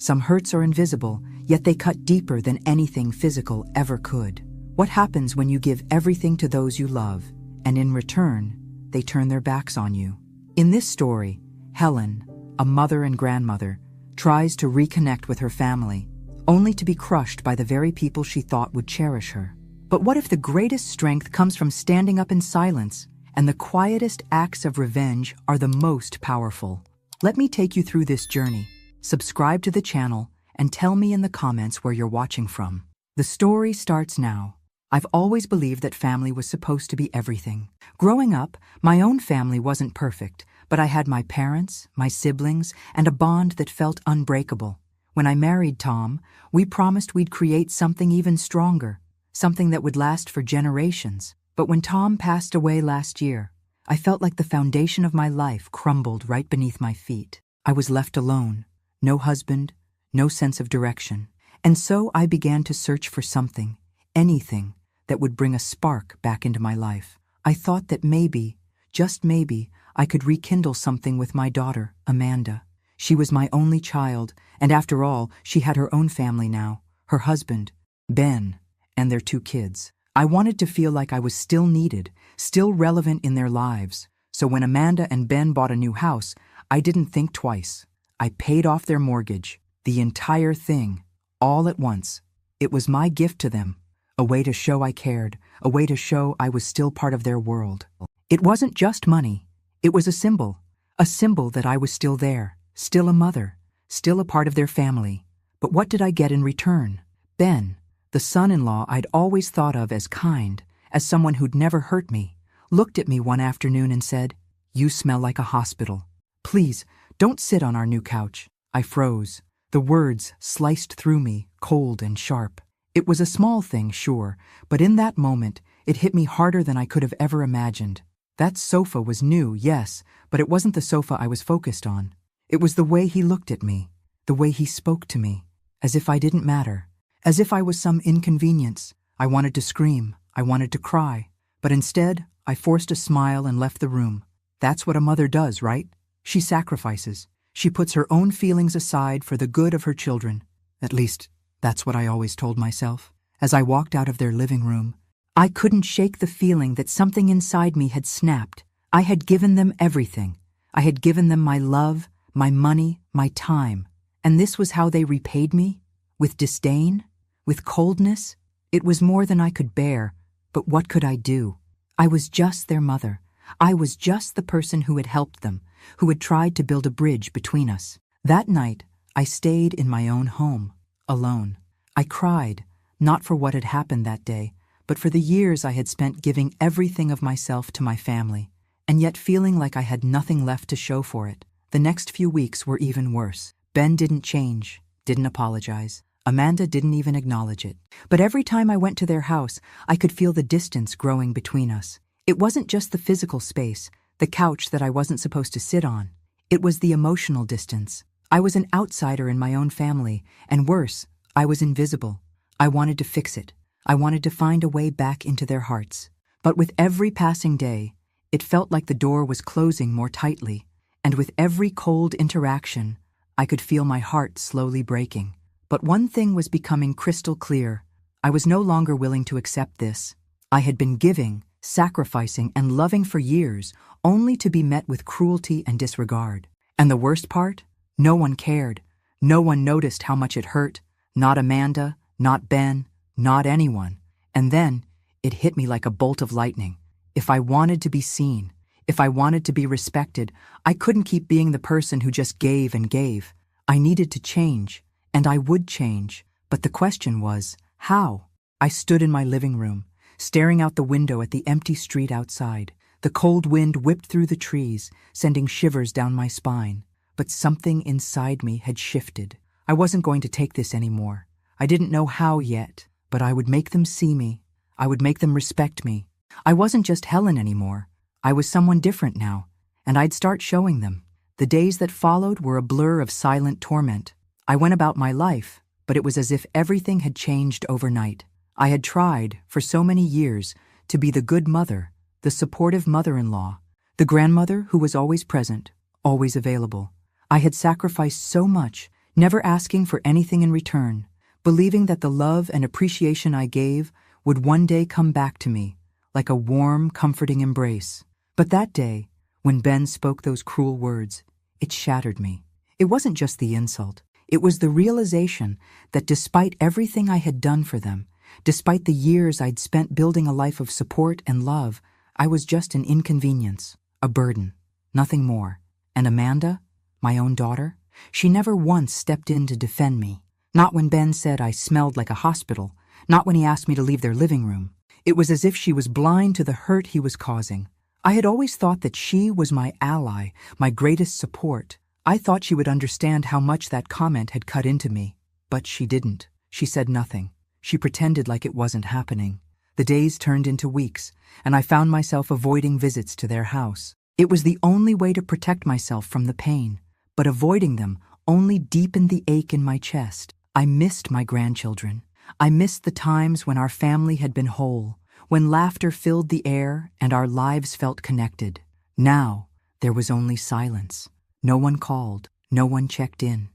Some hurts are invisible, yet they cut deeper than anything physical ever could. What happens when you give everything to those you love, and in return, they turn their backs on you? In this story, Helen, a mother and grandmother, tries to reconnect with her family, only to be crushed by the very people she thought would cherish her. But what if the greatest strength comes from standing up in silence, and the quietest acts of revenge are the most powerful? Let me take you through this journey. Subscribe to the channel and tell me in the comments where you're watching from. The story starts now. I've always believed that family was supposed to be everything. Growing up, my own family wasn't perfect, but I had my parents, my siblings, and a bond that felt unbreakable. When I married Tom, we promised we'd create something even stronger, something that would last for generations. But when Tom passed away last year, I felt like the foundation of my life crumbled right beneath my feet. I was left alone. No husband, no sense of direction. And so I began to search for something, anything, that would bring a spark back into my life. I thought that maybe, just maybe, I could rekindle something with my daughter, Amanda. She was my only child, and after all, she had her own family now, her husband, Ben, and their 2 kids. I wanted to feel like I was still needed, still relevant in their lives. So when Amanda and Ben bought a new house, I didn't think twice. I paid off their mortgage, the entire thing, all at once. It was my gift to them, a way to show I cared, a way to show I was still part of their world. It wasn't just money. It was a symbol that I was still there, still a mother, still a part of their family. But what did I get in return? Ben, the son-in-law I'd always thought of as kind, as someone who'd never hurt me, looked at me one afternoon and said, "You smell like a hospital. Please, don't sit on our new couch." I froze. The words sliced through me, cold and sharp. It was a small thing, sure, but in that moment, it hit me harder than I could have ever imagined. That sofa was new, yes, but it wasn't the sofa I was focused on. It was the way he looked at me, the way he spoke to me, as if I didn't matter, as if I was some inconvenience. I wanted to scream, I wanted to cry, but instead, I forced a smile and left the room. That's what a mother does, right? She sacrifices. She puts her own feelings aside for the good of her children. At least, that's what I always told myself. As I walked out of their living room, I couldn't shake the feeling that something inside me had snapped. I had given them everything. I had given them my love, my money, my time. And this was how they repaid me? With disdain? With coldness? It was more than I could bear, but what could I do? I was just their mother. I was just the person who had helped them, who had tried to build a bridge between us. That night, I stayed in my own home, alone. I cried, not for what had happened that day, but for the years I had spent giving everything of myself to my family, and yet feeling like I had nothing left to show for it. The next few weeks were even worse. Ben didn't change, didn't apologize. Amanda didn't even acknowledge it. But every time I went to their house, I could feel the distance growing between us. It wasn't just the physical space, the couch that I wasn't supposed to sit on. It was the emotional distance. I was an outsider in my own family, and worse, I was invisible. I wanted to fix it. I wanted to find a way back into their hearts. But with every passing day, it felt like the door was closing more tightly, and with every cold interaction, I could feel my heart slowly breaking. But one thing was becoming crystal clear. I was no longer willing to accept this. I had been giving, sacrificing, and loving for years, only to be met with cruelty and disregard. And the worst part? No one cared. No one noticed how much it hurt. Not Amanda, not Ben, not anyone. And then, it hit me like a bolt of lightning. If I wanted to be seen, if I wanted to be respected, I couldn't keep being the person who just gave and gave. I needed to change, and I would change. But the question was, how? I stood in my living room, staring out the window at the empty street outside. The cold wind whipped through the trees, sending shivers down my spine. But something inside me had shifted. I wasn't going to take this anymore. I didn't know how yet, but I would make them see me. I would make them respect me. I wasn't just Helen anymore. I was someone different now, and I'd start showing them. The days that followed were a blur of silent torment. I went about my life, but it was as if everything had changed overnight. I had tried, for so many years, to be the good mother, the supportive mother-in-law, the grandmother who was always present, always available. I had sacrificed so much, never asking for anything in return, believing that the love and appreciation I gave would one day come back to me, like a warm, comforting embrace. But that day, when Ben spoke those cruel words, it shattered me. It wasn't just the insult. It was the realization that despite everything I had done for them, despite the years I'd spent building a life of support and love, I was just an inconvenience, a burden, nothing more. And Amanda, my own daughter, she never once stepped in to defend me. Not when Ben said I smelled like a hospital, not when he asked me to leave their living room. It was as if she was blind to the hurt he was causing. I had always thought that she was my ally, my greatest support. I thought she would understand how much that comment had cut into me. But she didn't. She said nothing. She pretended like it wasn't happening. The days turned into weeks, and I found myself avoiding visits to their house. It was the only way to protect myself from the pain, but avoiding them only deepened the ache in my chest. I missed my grandchildren. I missed the times when our family had been whole, when laughter filled the air and our lives felt connected. Now, there was only silence. No one called, no one checked in.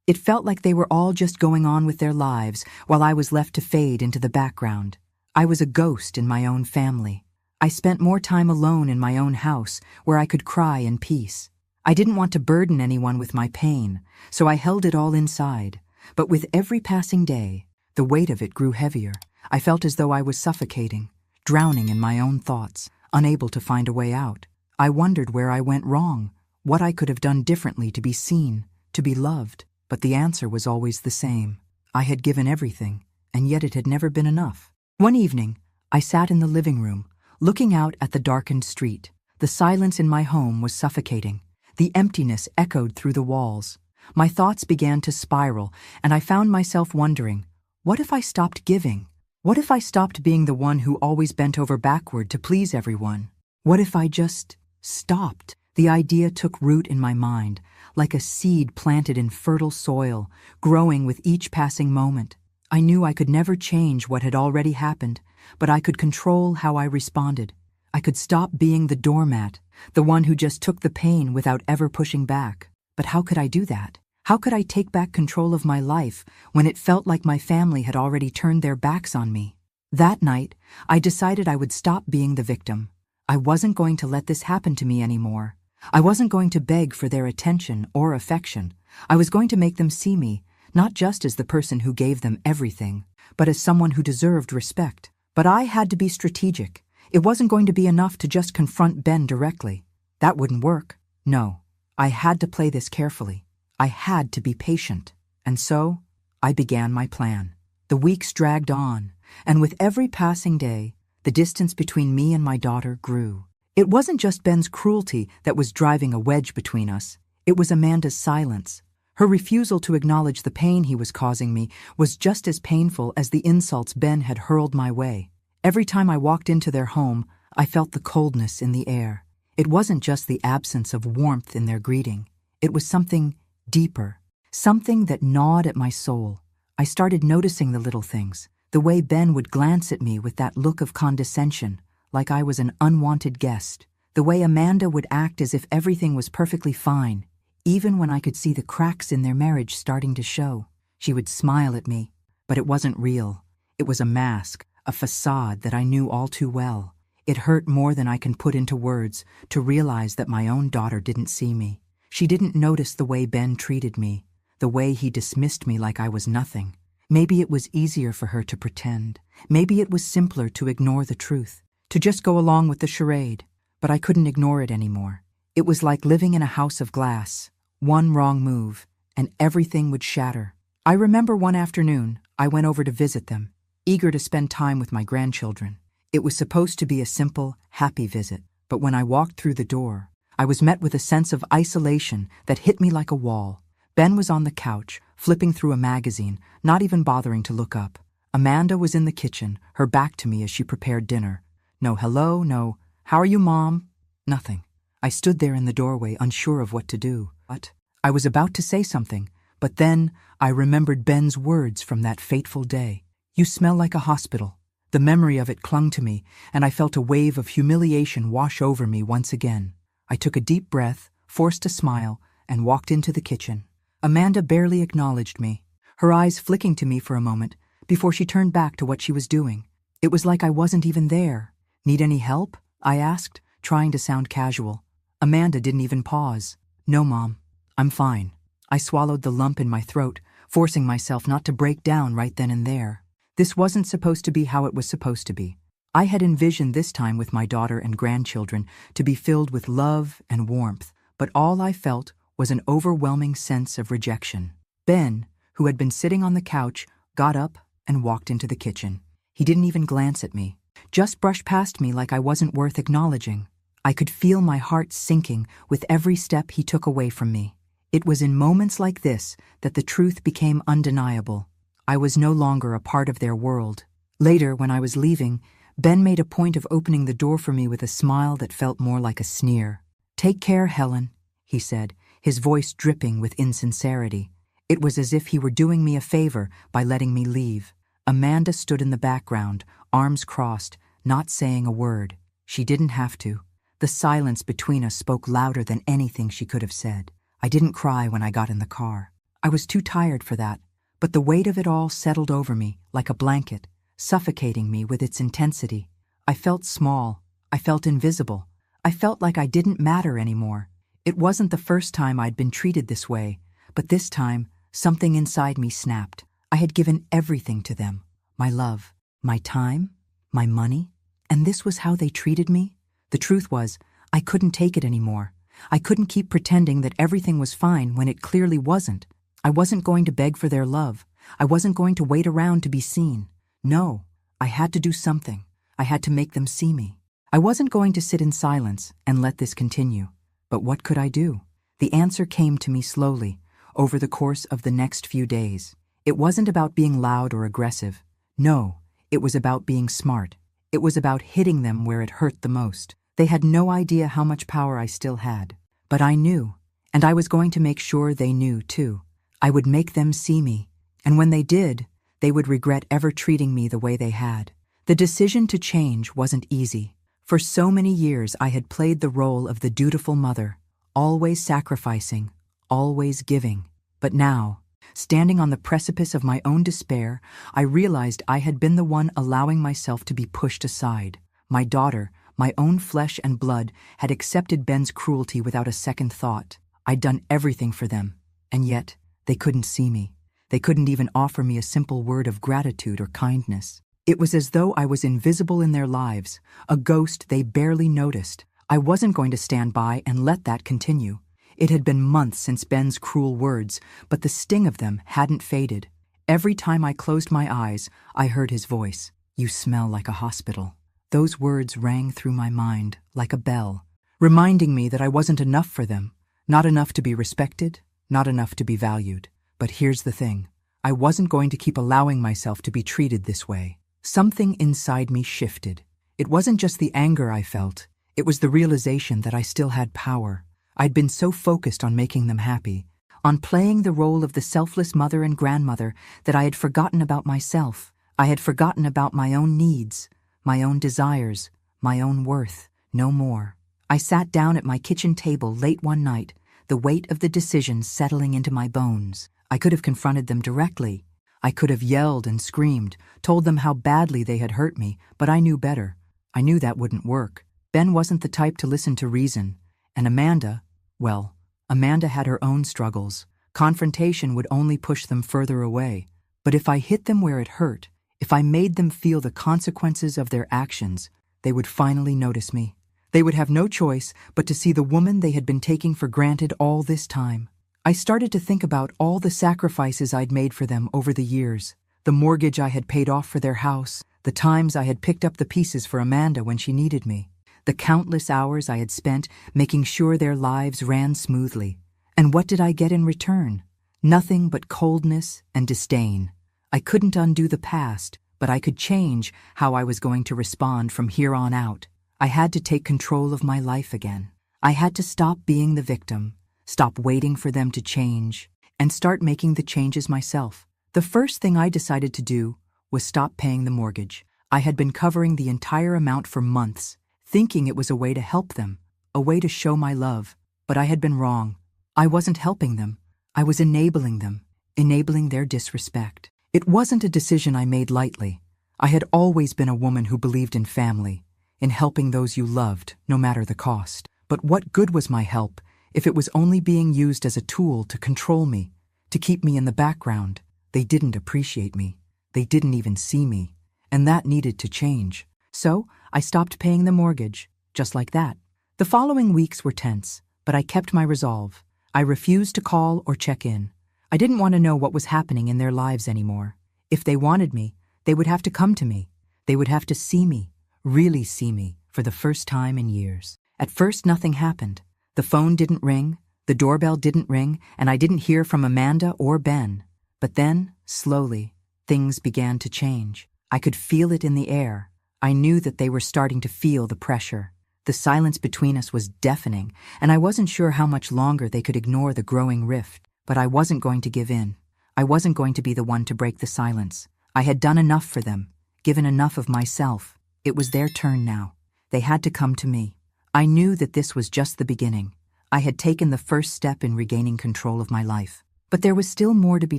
It felt like they were all just going on with their lives while I was left to fade into the background. I was a ghost in my own family. I spent more time alone in my own house where I could cry in peace. I didn't want to burden anyone with my pain, so I held it all inside. But with every passing day, the weight of it grew heavier. I felt as though I was suffocating, drowning in my own thoughts, unable to find a way out. I wondered where I went wrong, what I could have done differently to be seen, to be loved. But the answer was always the same. I had given everything, and yet it had never been enough. One evening, I sat in the living room, looking out at the darkened street. The silence in my home was suffocating. The emptiness echoed through the walls. My thoughts began to spiral, and I found myself wondering, what if I stopped giving? What if I stopped being the one who always bent over backward to please everyone? What if I just stopped? The idea took root in my mind, like a seed planted in fertile soil, growing with each passing moment. I knew I could never change what had already happened, but I could control how I responded. I could stop being the doormat, the one who just took the pain without ever pushing back. But how could I do that? How could I take back control of my life when it felt like my family had already turned their backs on me? That night, I decided I would stop being the victim. I wasn't going to let this happen to me anymore. I wasn't going to beg for their attention or affection. I was going to make them see me, not just as the person who gave them everything, but as someone who deserved respect. But I had to be strategic. It wasn't going to be enough to just confront Ben directly. That wouldn't work. No, I had to play this carefully. I had to be patient. And so, I began my plan. The weeks dragged on, and with every passing day, the distance between me and my daughter grew. It wasn't just Ben's cruelty that was driving a wedge between us. It was Amanda's silence. Her refusal to acknowledge the pain he was causing me was just as painful as the insults Ben had hurled my way. Every time I walked into their home, I felt the coldness in the air. It wasn't just the absence of warmth in their greeting. It was something deeper, something that gnawed at my soul. I started noticing the little things, the way Ben would glance at me with that look of condescension, like I was an unwanted guest, the way Amanda would act as if everything was perfectly fine, even when I could see the cracks in their marriage starting to show. She would smile at me, but it wasn't real. It was a mask, a facade that I knew all too well. It hurt more than I can put into words to realize that my own daughter didn't see me. She didn't notice the way Ben treated me, the way he dismissed me like I was nothing. Maybe it was easier for her to pretend. Maybe it was simpler to ignore the truth, to just go along with the charade. But I couldn't ignore it anymore. It was like living in a house of glass. One wrong move, and everything would shatter. I remember one afternoon, I went over to visit them, eager to spend time with my grandchildren. It was supposed to be a simple, happy visit, but when I walked through the door, I was met with a sense of isolation that hit me like a wall. Ben was on the couch, flipping through a magazine, not even bothering to look up. Amanda was in the kitchen, her back to me as she prepared dinner. No hello, no, how are you, Mom? Nothing. I stood there in the doorway, unsure of what to do. But I was about to say something, but then I remembered Ben's words from that fateful day. You smell like a hospital. The memory of it clung to me, and I felt a wave of humiliation wash over me once again. I took a deep breath, forced a smile, and walked into the kitchen. Amanda barely acknowledged me, her eyes flicking to me for a moment before she turned back to what she was doing. It was like I wasn't even there. Need any help? I asked, trying to sound casual. Amanda didn't even pause. No, Mom. I'm fine. I swallowed the lump in my throat, forcing myself not to break down right then and there. This wasn't supposed to be how it was supposed to be. I had envisioned this time with my daughter and grandchildren to be filled with love and warmth, but all I felt was an overwhelming sense of rejection. Ben, who had been sitting on the couch, got up and walked into the kitchen. He didn't even glance at me, just brushed past me like I wasn't worth acknowledging. I could feel my heart sinking with every step he took away from me. It was in moments like this that the truth became undeniable. I was no longer a part of their world. Later, when I was leaving, Ben made a point of opening the door for me with a smile that felt more like a sneer. "Take care, Helen," he said, his voice dripping with insincerity. It was as if he were doing me a favor by letting me leave. Amanda stood in the background, arms crossed, not saying a word. She didn't have to. The silence between us spoke louder than anything she could have said. I didn't cry when I got in the car. I was too tired for that, but the weight of it all settled over me like a blanket, suffocating me with its intensity. I felt small. I felt invisible. I felt like I didn't matter anymore. It wasn't the first time I'd been treated this way, but this time, something inside me snapped. I had given everything to them. My love, my time, my money, and this was how they treated me? The truth was, I couldn't take it anymore. I couldn't keep pretending that everything was fine when it clearly wasn't. I wasn't going to beg for their love. I wasn't going to wait around to be seen. No, I had to do something. I had to make them see me. I wasn't going to sit in silence and let this continue. But what could I do? The answer came to me slowly, over the course of the next few days. It wasn't about being loud or aggressive. No, it was about being smart. It was about hitting them where it hurt the most. They had no idea how much power I still had. But I knew, and I was going to make sure they knew too. I would make them see me, and when they did, they would regret ever treating me the way they had. The decision to change wasn't easy. For so many years I had played the role of the dutiful mother, always sacrificing, always giving. But now, standing on the precipice of my own despair, I realized I had been the one allowing myself to be pushed aside. My daughter, my own flesh and blood, had accepted Ben's cruelty without a second thought. I'd done everything for them, and yet they couldn't see me. They couldn't even offer me a simple word of gratitude or kindness. It was as though I was invisible in their lives, a ghost they barely noticed. I wasn't going to stand by and let that continue. It had been months since Ben's cruel words, but the sting of them hadn't faded. Every time I closed my eyes, I heard his voice. "You smell like a hospital." Those words rang through my mind like a bell, reminding me that I wasn't enough for them, not enough to be respected, not enough to be valued. But here's the thing. I wasn't going to keep allowing myself to be treated this way. Something inside me shifted. It wasn't just the anger I felt. It was the realization that I still had power. I'd been so focused on making them happy, on playing the role of the selfless mother and grandmother, that I had forgotten about myself. I had forgotten about my own needs, my own desires, my own worth. No more. I sat down at my kitchen table late one night, the weight of the decision settling into my bones. I could have confronted them directly. I could have yelled and screamed, told them how badly they had hurt me, but I knew better. I knew that wouldn't work. Ben wasn't the type to listen to reason. And Amanda, well, Amanda had her own struggles. Confrontation would only push them further away. But if I hit them where it hurt, if I made them feel the consequences of their actions, they would finally notice me. They would have no choice but to see the woman they had been taking for granted all this time. I started to think about all the sacrifices I'd made for them over the years, the mortgage I had paid off for their house, the times I had picked up the pieces for Amanda when she needed me, the countless hours I had spent making sure their lives ran smoothly. And what did I get in return? Nothing but coldness and disdain. I couldn't undo the past, but I could change how I was going to respond from here on out. I had to take control of my life again. I had to stop being the victim, stop waiting for them to change, and start making the changes myself. The first thing I decided to do was stop paying the mortgage. I had been covering the entire amount for months, thinking it was a way to help them, a way to show my love. But I had been wrong. I wasn't helping them. I was enabling them, enabling their disrespect. It wasn't a decision I made lightly. I had always been a woman who believed in family, in helping those you loved, no matter the cost. But what good was my help if it was only being used as a tool to control me, to keep me in the background? They didn't appreciate me. They didn't even see me. And that needed to change. So I stopped paying the mortgage, just like that. The following weeks were tense, but I kept my resolve. I refused to call or check in. I didn't want to know what was happening in their lives anymore. If they wanted me, they would have to come to me. They would have to see me, really see me, for the first time in years. At first, nothing happened. The phone didn't ring, the doorbell didn't ring, and I didn't hear from Amanda or Ben. But then, slowly, things began to change. I could feel it in the air. I knew that they were starting to feel the pressure. The silence between us was deafening, and I wasn't sure how much longer they could ignore the growing rift. But I wasn't going to give in. I wasn't going to be the one to break the silence. I had done enough for them, given enough of myself. It was their turn now. They had to come to me. I knew that this was just the beginning. I had taken the first step in regaining control of my life. But there was still more to be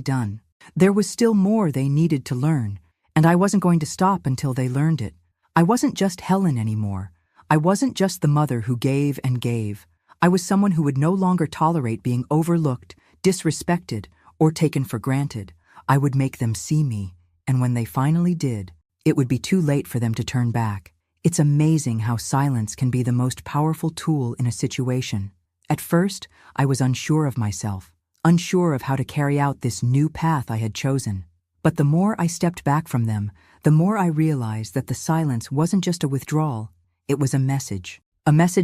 done. There was still more they needed to learn, and I wasn't going to stop until they learned it. I wasn't just Helen anymore. I wasn't just the mother who gave and gave. I was someone who would no longer tolerate being overlooked, disrespected, or taken for granted. I would make them see me, and when they finally did, it would be too late for them to turn back. It's amazing how silence can be the most powerful tool in a situation. At first, I was unsure of myself, unsure of how to carry out this new path I had chosen. But the more I stepped back from them, the more I realized that the silence wasn't just a withdrawal. It was a message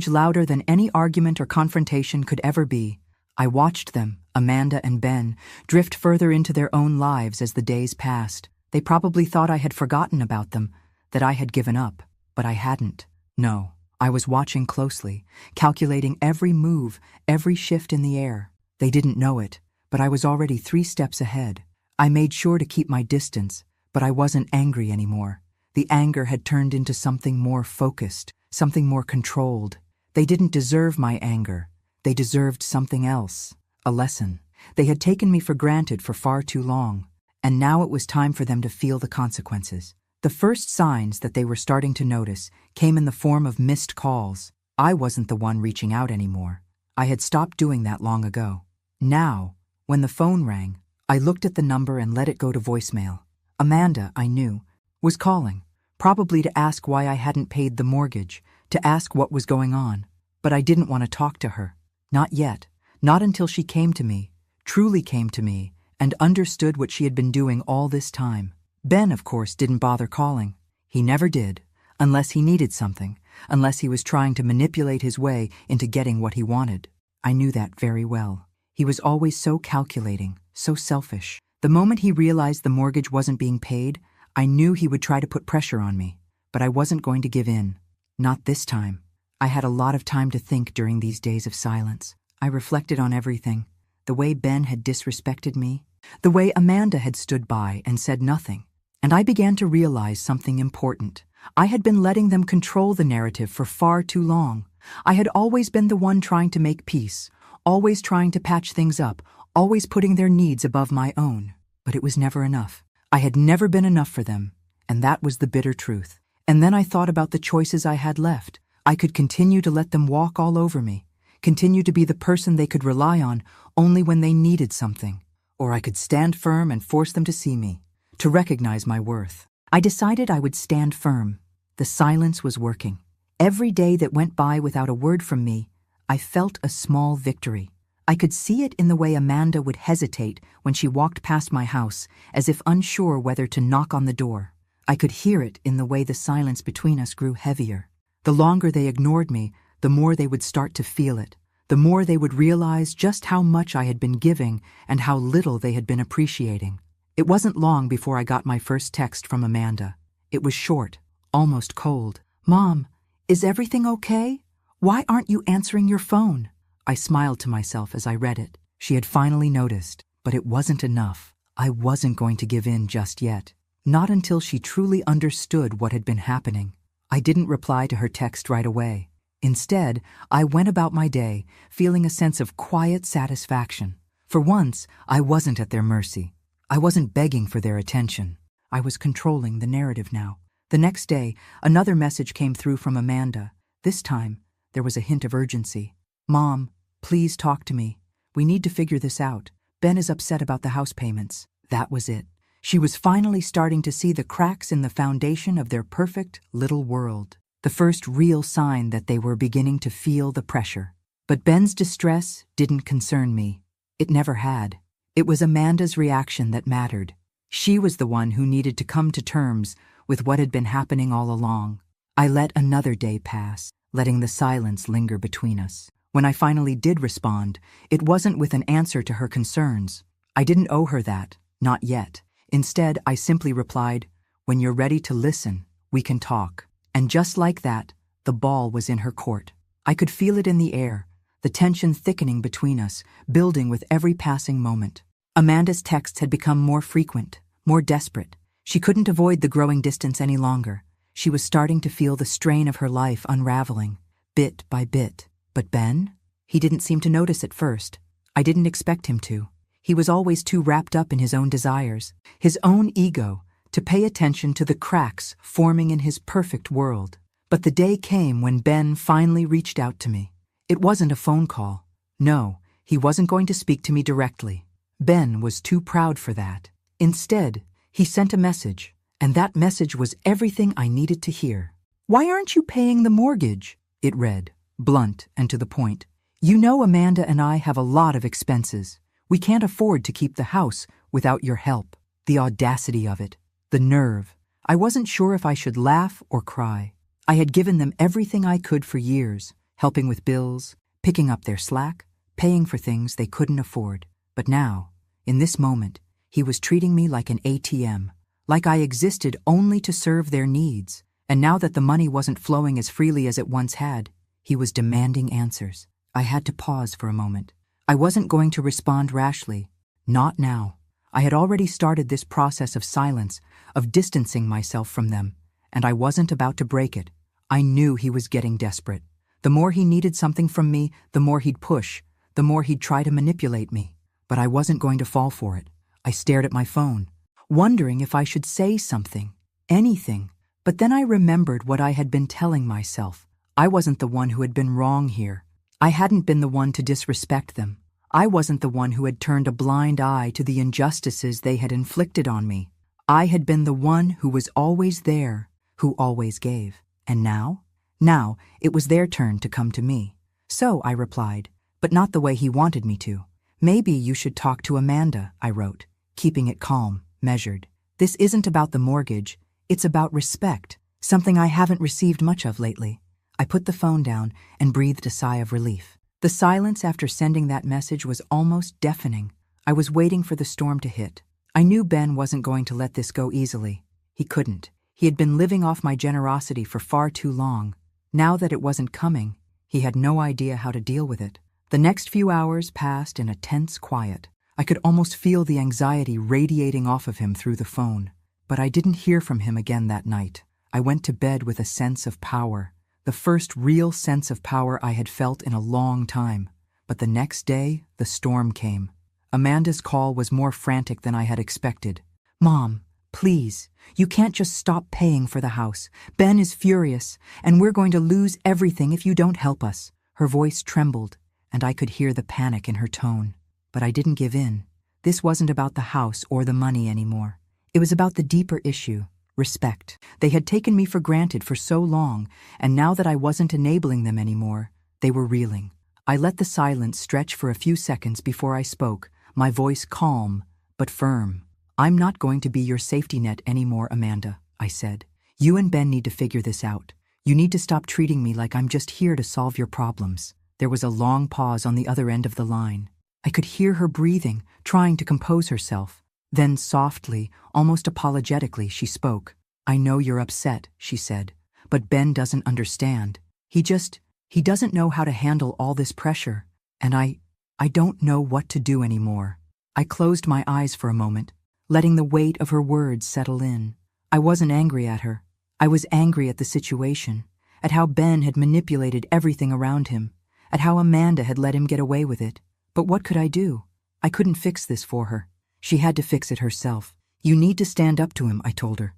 louder than any argument or confrontation could ever be. I watched them, Amanda and Ben, drift further into their own lives as the days passed. They probably thought I had forgotten about them, that I had given up, but I hadn't. No, I was watching closely, calculating every move, every shift in the air. They didn't know it, but I was already 3 steps ahead. I made sure to keep my distance, but I wasn't angry anymore. The anger had turned into something more focused, something more controlled. They didn't deserve my anger. They deserved something else, a lesson. They had taken me for granted for far too long, and now it was time for them to feel the consequences. The first signs that they were starting to notice came in the form of missed calls. I wasn't the one reaching out anymore. I had stopped doing that long ago. Now, when the phone rang, I looked at the number and let it go to voicemail. Amanda, I knew, was calling, probably to ask why I hadn't paid the mortgage, to ask what was going on. But I didn't want to talk to her. Not yet. Not until she came to me, truly came to me, and understood what she had been doing all this time. Ben, of course, didn't bother calling. He never did, unless he needed something, unless he was trying to manipulate his way into getting what he wanted. I knew that very well. He was always so calculating, so selfish. The moment he realized the mortgage wasn't being paid, I knew he would try to put pressure on me, but I wasn't going to give in. Not this time. I had a lot of time to think during these days of silence. I reflected on everything. The way Ben had disrespected me, the way Amanda had stood by and said nothing. And I began to realize something important. I had been letting them control the narrative for far too long. I had always been the one trying to make peace, always trying to patch things up, always putting their needs above my own. But it was never enough. I had never been enough for them, and that was the bitter truth. And then I thought about the choices I had left. I could continue to let them walk all over me, continue to be the person they could rely on only when they needed something. Or I could stand firm and force them to see me, to recognize my worth. I decided I would stand firm. The silence was working. Every day that went by without a word from me, I felt a small victory. I could see it in the way Amanda would hesitate when she walked past my house, as if unsure whether to knock on the door. I could hear it in the way the silence between us grew heavier. The longer they ignored me, the more they would start to feel it. The more they would realize just how much I had been giving and how little they had been appreciating. It wasn't long before I got my first text from Amanda. It was short, almost cold. "Mom, is everything okay? Why aren't you answering your phone?" I smiled to myself as I read it. She had finally noticed, but it wasn't enough. I wasn't going to give in just yet. Not until she truly understood what had been happening. I didn't reply to her text right away. Instead, I went about my day, feeling a sense of quiet satisfaction. For once, I wasn't at their mercy. I wasn't begging for their attention. I was controlling the narrative now. The next day, another message came through from Amanda. This time, there was a hint of urgency. "Mom, please talk to me. We need to figure this out. Ben is upset about the house payments." That was it. She was finally starting to see the cracks in the foundation of their perfect little world. The first real sign that they were beginning to feel the pressure. But Ben's distress didn't concern me. It never had. It was Amanda's reaction that mattered. She was the one who needed to come to terms with what had been happening all along. I let another day pass, letting the silence linger between us. When I finally did respond, it wasn't with an answer to her concerns. I didn't owe her that, not yet. Instead, I simply replied, "When you're ready to listen, we can talk." And just like that, the ball was in her court. I could feel it in the air, the tension thickening between us, building with every passing moment. Amanda's texts had become more frequent, more desperate. She couldn't avoid the growing distance any longer. She was starting to feel the strain of her life unraveling, bit by bit. But Ben? He didn't seem to notice at first. I didn't expect him to. He was always too wrapped up in his own desires, his own ego, to pay attention to the cracks forming in his perfect world. But the day came when Ben finally reached out to me. It wasn't a phone call. No, he wasn't going to speak to me directly. Ben was too proud for that. Instead, he sent a message, and that message was everything I needed to hear. "Why aren't you paying the mortgage?" it read, blunt and to the point. "You know Amanda and I have a lot of expenses. We can't afford to keep the house without your help." The audacity of it. The nerve. I wasn't sure if I should laugh or cry. I had given them everything I could for years, helping with bills, picking up their slack, paying for things they couldn't afford. But now, in this moment, he was treating me like an ATM, like I existed only to serve their needs. And now that the money wasn't flowing as freely as it once had, he was demanding answers. I had to pause for a moment. I wasn't going to respond rashly. Not now. I had already started this process of silence, of distancing myself from them, and I wasn't about to break it. I knew he was getting desperate. The more he needed something from me, the more he'd push, the more he'd try to manipulate me. But I wasn't going to fall for it. I stared at my phone, wondering if I should say something, anything. But then I remembered what I had been telling myself. I wasn't the one who had been wrong here. I hadn't been the one to disrespect them. I wasn't the one who had turned a blind eye to the injustices they had inflicted on me. I had been the one who was always there, who always gave. And now? Now, it was their turn to come to me. So, I replied, but not the way he wanted me to. "Maybe you should talk to Amanda," I wrote, keeping it calm, measured. "This isn't about the mortgage, it's about respect, something I haven't received much of lately." I put the phone down and breathed a sigh of relief. The silence after sending that message was almost deafening. I was waiting for the storm to hit. I knew Ben wasn't going to let this go easily. He couldn't. He had been living off my generosity for far too long. Now that it wasn't coming, he had no idea how to deal with it. The next few hours passed in a tense quiet. I could almost feel the anxiety radiating off of him through the phone. But I didn't hear from him again that night. I went to bed with a sense of power. The first real sense of power I had felt in a long time. But the next day, the storm came. Amanda's call was more frantic than I had expected. "Mom, please, you can't just stop paying for the house. Ben is furious, and we're going to lose everything if you don't help us." Her voice trembled, and I could hear the panic in her tone. But I didn't give in. This wasn't about the house or the money anymore. It was about the deeper issue. Respect. They had taken me for granted for so long, and now that I wasn't enabling them anymore, they were reeling. I let the silence stretch for a few seconds before I spoke, my voice calm but firm. "I'm not going to be your safety net anymore, Amanda," I said. "You and Ben need to figure this out. You need to stop treating me like I'm just here to solve your problems." There was a long pause on the other end of the line. I could hear her breathing, trying to compose herself. Then softly, almost apologetically, she spoke. "I know you're upset," she said, "but Ben doesn't understand. He doesn't know how to handle all this pressure, and I don't know what to do anymore." I closed my eyes for a moment, letting the weight of her words settle in. I wasn't angry at her. I was angry at the situation, at how Ben had manipulated everything around him, at how Amanda had let him get away with it. But what could I do? I couldn't fix this for her. She had to fix it herself. You need to stand up to him, I told her.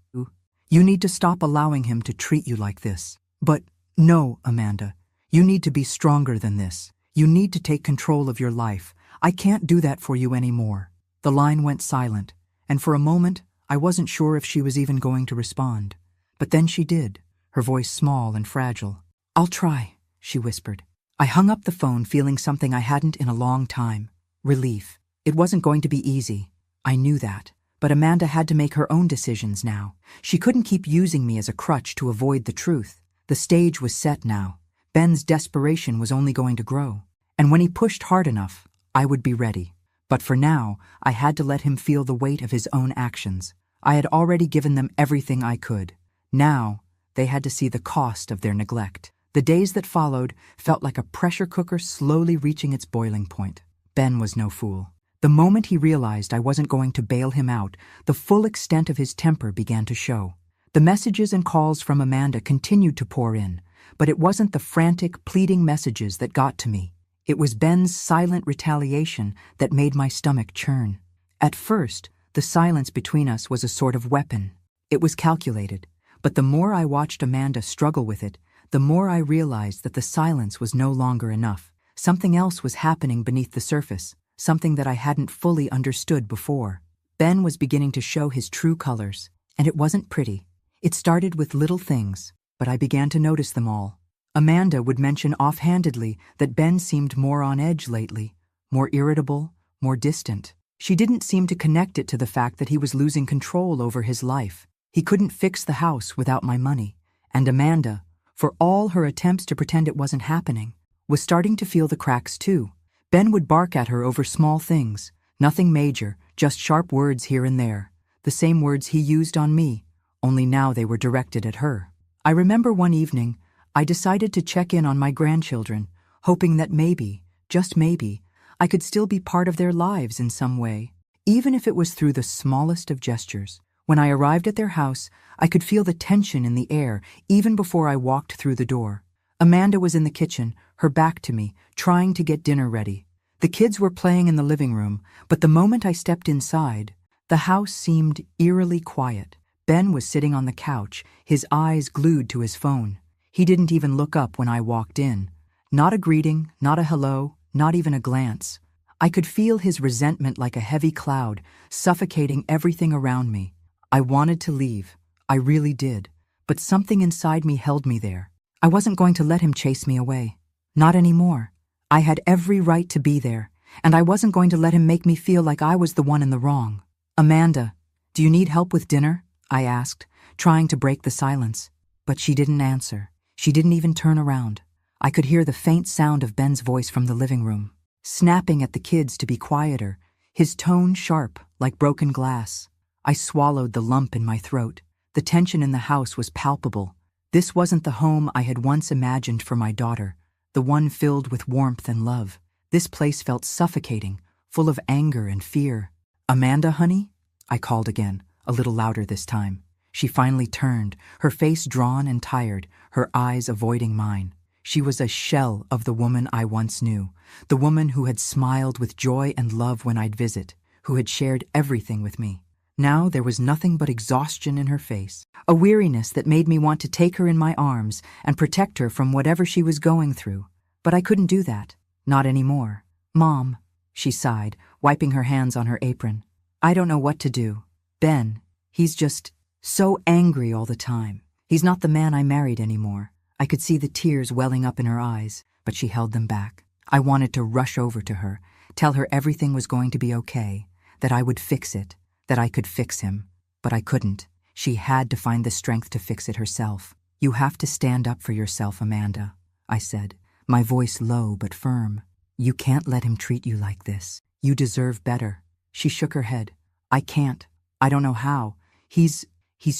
You need to stop allowing him to treat you like this. But no, Amanda, you need to be stronger than this. You need to take control of your life. I can't do that for you anymore. The line went silent, and for a moment, I wasn't sure if she was even going to respond. But then she did, her voice small and fragile. I'll try, she whispered. I hung up the phone feeling something I hadn't in a long time. Relief. It wasn't going to be easy. I knew that. But Amanda had to make her own decisions now. She couldn't keep using me as a crutch to avoid the truth. The stage was set now. Ben's desperation was only going to grow. And when he pushed hard enough, I would be ready. But for now, I had to let him feel the weight of his own actions. I had already given them everything I could. Now, they had to see the cost of their neglect. The days that followed felt like a pressure cooker slowly reaching its boiling point. Ben was no fool. The moment he realized I wasn't going to bail him out, the full extent of his temper began to show. The messages and calls from Amanda continued to pour in, but it wasn't the frantic, pleading messages that got to me. It was Ben's silent retaliation that made my stomach churn. At first, the silence between us was a sort of weapon. It was calculated, but the more I watched Amanda struggle with it, the more I realized that the silence was no longer enough. Something else was happening beneath the surface, something that I hadn't fully understood before. Ben was beginning to show his true colors, and it wasn't pretty. It started with little things, but I began to notice them all. Amanda would mention offhandedly that Ben seemed more on edge lately, more irritable, more distant. She didn't seem to connect it to the fact that he was losing control over his life. He couldn't fix the house without my money. And Amanda, for all her attempts to pretend it wasn't happening, was starting to feel the cracks too. Ben would bark at her over small things, nothing major, just sharp words here and there, the same words he used on me, only now they were directed at her. I remember one evening, I decided to check in on my grandchildren, hoping that maybe, just maybe, I could still be part of their lives in some way, even if it was through the smallest of gestures. When I arrived at their house, I could feel the tension in the air even before I walked through the door. Amanda was in the kitchen, her back to me, trying to get dinner ready. The kids were playing in the living room, but the moment I stepped inside, the house seemed eerily quiet. Ben was sitting on the couch, his eyes glued to his phone. He didn't even look up when I walked in. Not a greeting, not a hello, not even a glance. I could feel his resentment like a heavy cloud, suffocating everything around me. I wanted to leave. I really did. But something inside me held me there. I wasn't going to let him chase me away. Not anymore. I had every right to be there, and I wasn't going to let him make me feel like I was the one in the wrong. Amanda, do you need help with dinner? I asked, trying to break the silence. But she didn't answer. She didn't even turn around. I could hear the faint sound of Ben's voice from the living room, snapping at the kids to be quieter, his tone sharp, like broken glass. I swallowed the lump in my throat. The tension in the house was palpable. This wasn't the home I had once imagined for my daughter, the one filled with warmth and love. This place felt suffocating, full of anger and fear. Amanda, honey? I called again, a little louder this time. She finally turned, her face drawn and tired, her eyes avoiding mine. She was a shell of the woman I once knew, the woman who had smiled with joy and love when I'd visit, who had shared everything with me. Now there was nothing but exhaustion in her face, a weariness that made me want to take her in my arms and protect her from whatever she was going through. But I couldn't do that. Not anymore. Mom, she sighed, wiping her hands on her apron. I don't know what to do. Ben, he's just so angry all the time. He's not the man I married anymore. I could see the tears welling up in her eyes, but she held them back. I wanted to rush over to her, tell her everything was going to be okay, that I would fix it, that I could fix him. But I couldn't. She had to find the strength to fix it herself. You have to stand up for yourself, Amanda, I said, my voice low but firm. You can't let him treat you like this. You deserve better. She shook her head. I can't. I don't know how. He's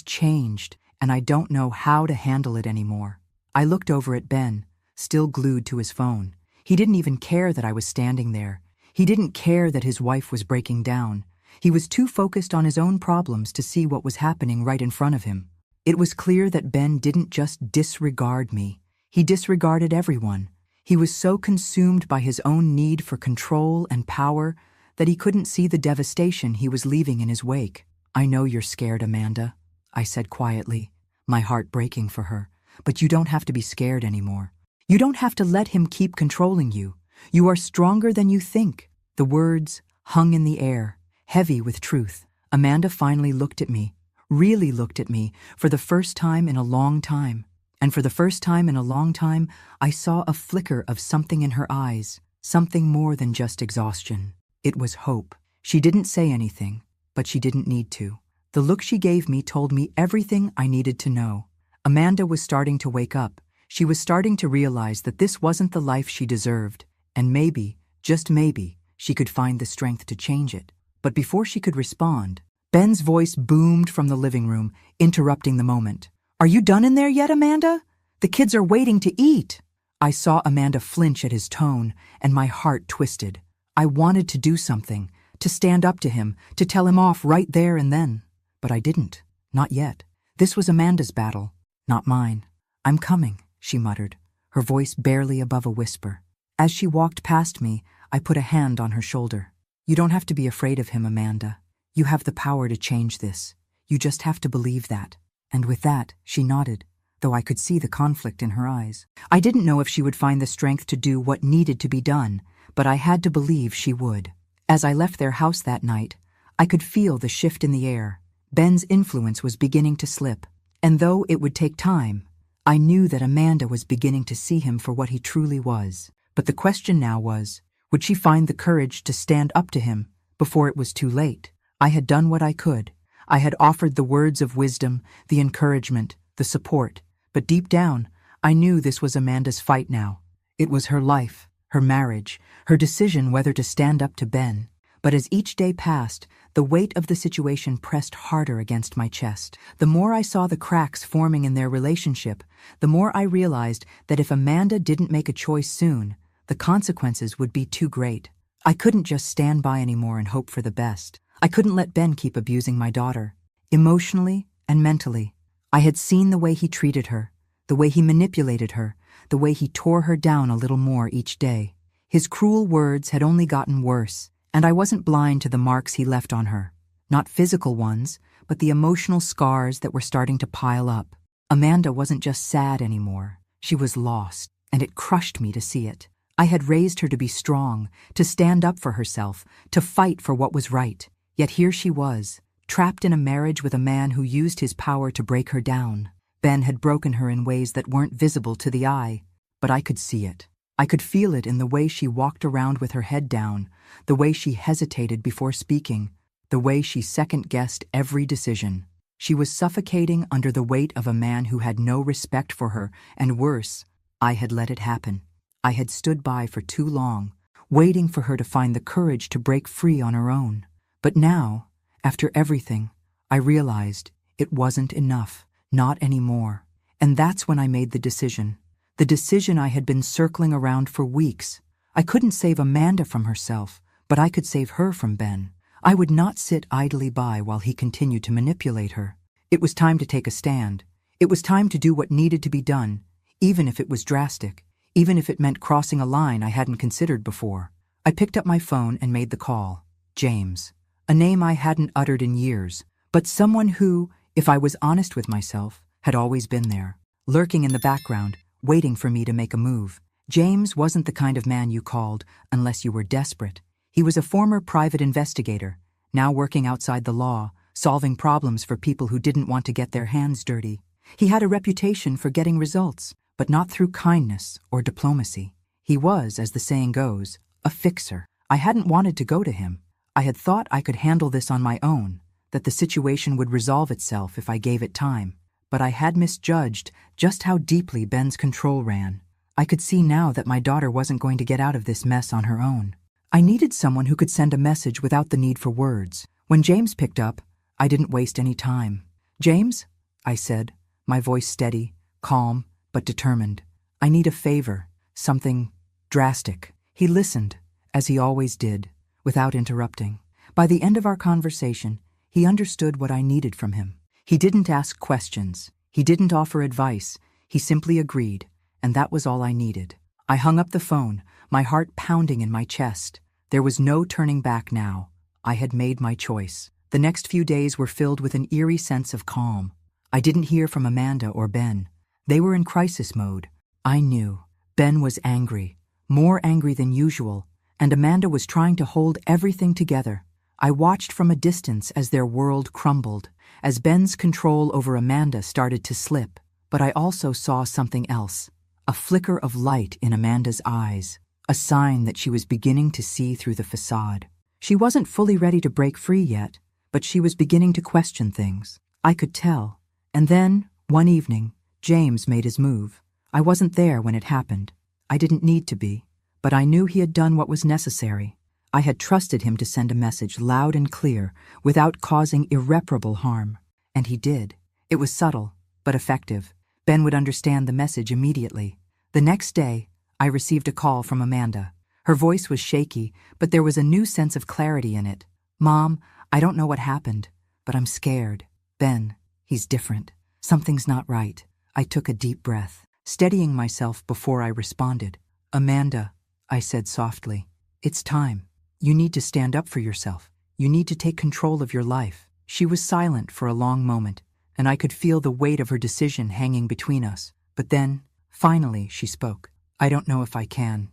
changed, and I don't know how to handle it anymore. I looked over at Ben, still glued to his phone. He didn't even care that I was standing there. He didn't care that his wife was breaking down. He was too focused on his own problems to see what was happening right in front of him. It was clear that Ben didn't just disregard me. He disregarded everyone. He was so consumed by his own need for control and power that he couldn't see the devastation he was leaving in his wake. "I know you're scared, Amanda," I said quietly, my heart breaking for her. "But you don't have to be scared anymore. You don't have to let him keep controlling you. You are stronger than you think." The words hung in the air, heavy with truth. Amanda finally looked at me, really looked at me, for the first time in a long time. And for the first time in a long time, I saw a flicker of something in her eyes, something more than just exhaustion. It was hope. She didn't say anything, but she didn't need to. The look she gave me told me everything I needed to know. Amanda was starting to wake up. She was starting to realize that this wasn't the life she deserved, and maybe, just maybe, she could find the strength to change it. But before she could respond, Ben's voice boomed from the living room, interrupting the moment. "Are you done in there yet, Amanda? The kids are waiting to eat." I saw Amanda flinch at his tone, and my heart twisted. I wanted to do something, to stand up to him, to tell him off right there and then. But I didn't. Not yet. This was Amanda's battle, not mine. "I'm coming," she muttered, her voice barely above a whisper. As she walked past me, I put a hand on her shoulder. "You don't have to be afraid of him, Amanda. You have the power to change this. You just have to believe that." And with that, she nodded, though I could see the conflict in her eyes. I didn't know if she would find the strength to do what needed to be done, but I had to believe she would. As I left their house that night, I could feel the shift in the air. Ben's influence was beginning to slip, and though it would take time, I knew that Amanda was beginning to see him for what he truly was. But the question now was, would she find the courage to stand up to him before it was too late? I had done what I could. I had offered the words of wisdom, the encouragement, the support. But deep down, I knew this was Amanda's fight now. It was her life, her marriage, her decision whether to stand up to Ben. But as each day passed, the weight of the situation pressed harder against my chest. The more I saw the cracks forming in their relationship, the more I realized that if Amanda didn't make a choice soon, the consequences would be too great. I couldn't just stand by anymore and hope for the best. I couldn't let Ben keep abusing my daughter, emotionally and mentally. I had seen the way he treated her, the way he manipulated her, the way he tore her down a little more each day. His cruel words had only gotten worse, and I wasn't blind to the marks he left on her. Not physical ones, but the emotional scars that were starting to pile up. Amanda wasn't just sad anymore. She was lost, and it crushed me to see it. I had raised her to be strong, to stand up for herself, to fight for what was right. Yet here she was, trapped in a marriage with a man who used his power to break her down. Ben had broken her in ways that weren't visible to the eye, but I could see it. I could feel it in the way she walked around with her head down, the way she hesitated before speaking, the way she second-guessed every decision. She was suffocating under the weight of a man who had no respect for her, and worse, I had let it happen. I had stood by for too long, waiting for her to find the courage to break free on her own. But now, after everything, I realized it wasn't enough, not anymore. And that's when I made the decision I had been circling around for weeks. I couldn't save Amanda from herself, but I could save her from Ben. I would not sit idly by while he continued to manipulate her. It was time to take a stand. It was time to do what needed to be done, even if it was drastic, even if it meant crossing a line I hadn't considered before. I picked up my phone and made the call. James. A name I hadn't uttered in years, but someone who, if I was honest with myself, had always been there, lurking in the background, waiting for me to make a move. James wasn't the kind of man you called unless you were desperate. He was a former private investigator, now working outside the law, solving problems for people who didn't want to get their hands dirty. He had a reputation for getting results, but not through kindness or diplomacy. He was, as the saying goes, a fixer. I hadn't wanted to go to him. I had thought I could handle this on my own, that the situation would resolve itself if I gave it time. But I had misjudged just how deeply Ben's control ran. I could see now that my daughter wasn't going to get out of this mess on her own. I needed someone who could send a message without the need for words. When James picked up, I didn't waste any time. "James," I said, my voice steady, calm, but determined. "I need a favor, something drastic." He listened, as he always did, without interrupting. By the end of our conversation, he understood what I needed from him. He didn't ask questions. He didn't offer advice. He simply agreed, and that was all I needed. I hung up the phone, my heart pounding in my chest. There was no turning back now. I had made my choice. The next few days were filled with an eerie sense of calm. I didn't hear from Amanda or Ben. They were in crisis mode. I knew. Ben was angry, more angry than usual, and Amanda was trying to hold everything together. I watched from a distance as their world crumbled, as Ben's control over Amanda started to slip. But I also saw something else, a flicker of light in Amanda's eyes, a sign that she was beginning to see through the facade. She wasn't fully ready to break free yet, but she was beginning to question things. I could tell. And then, one evening, James made his move. I wasn't there when it happened. I didn't need to be, but I knew he had done what was necessary. I had trusted him to send a message loud and clear, without causing irreparable harm. And he did. It was subtle, but effective. Ben would understand the message immediately. The next day, I received a call from Amanda. Her voice was shaky, but there was a new sense of clarity in it. "Mom, I don't know what happened, but I'm scared. Ben, he's different. Something's not right." I took a deep breath, steadying myself before I responded. "Amanda," I said softly, "it's time. You need to stand up for yourself. You need to take control of your life." She was silent for a long moment, and I could feel the weight of her decision hanging between us. But then, finally, she spoke. "I don't know if I can.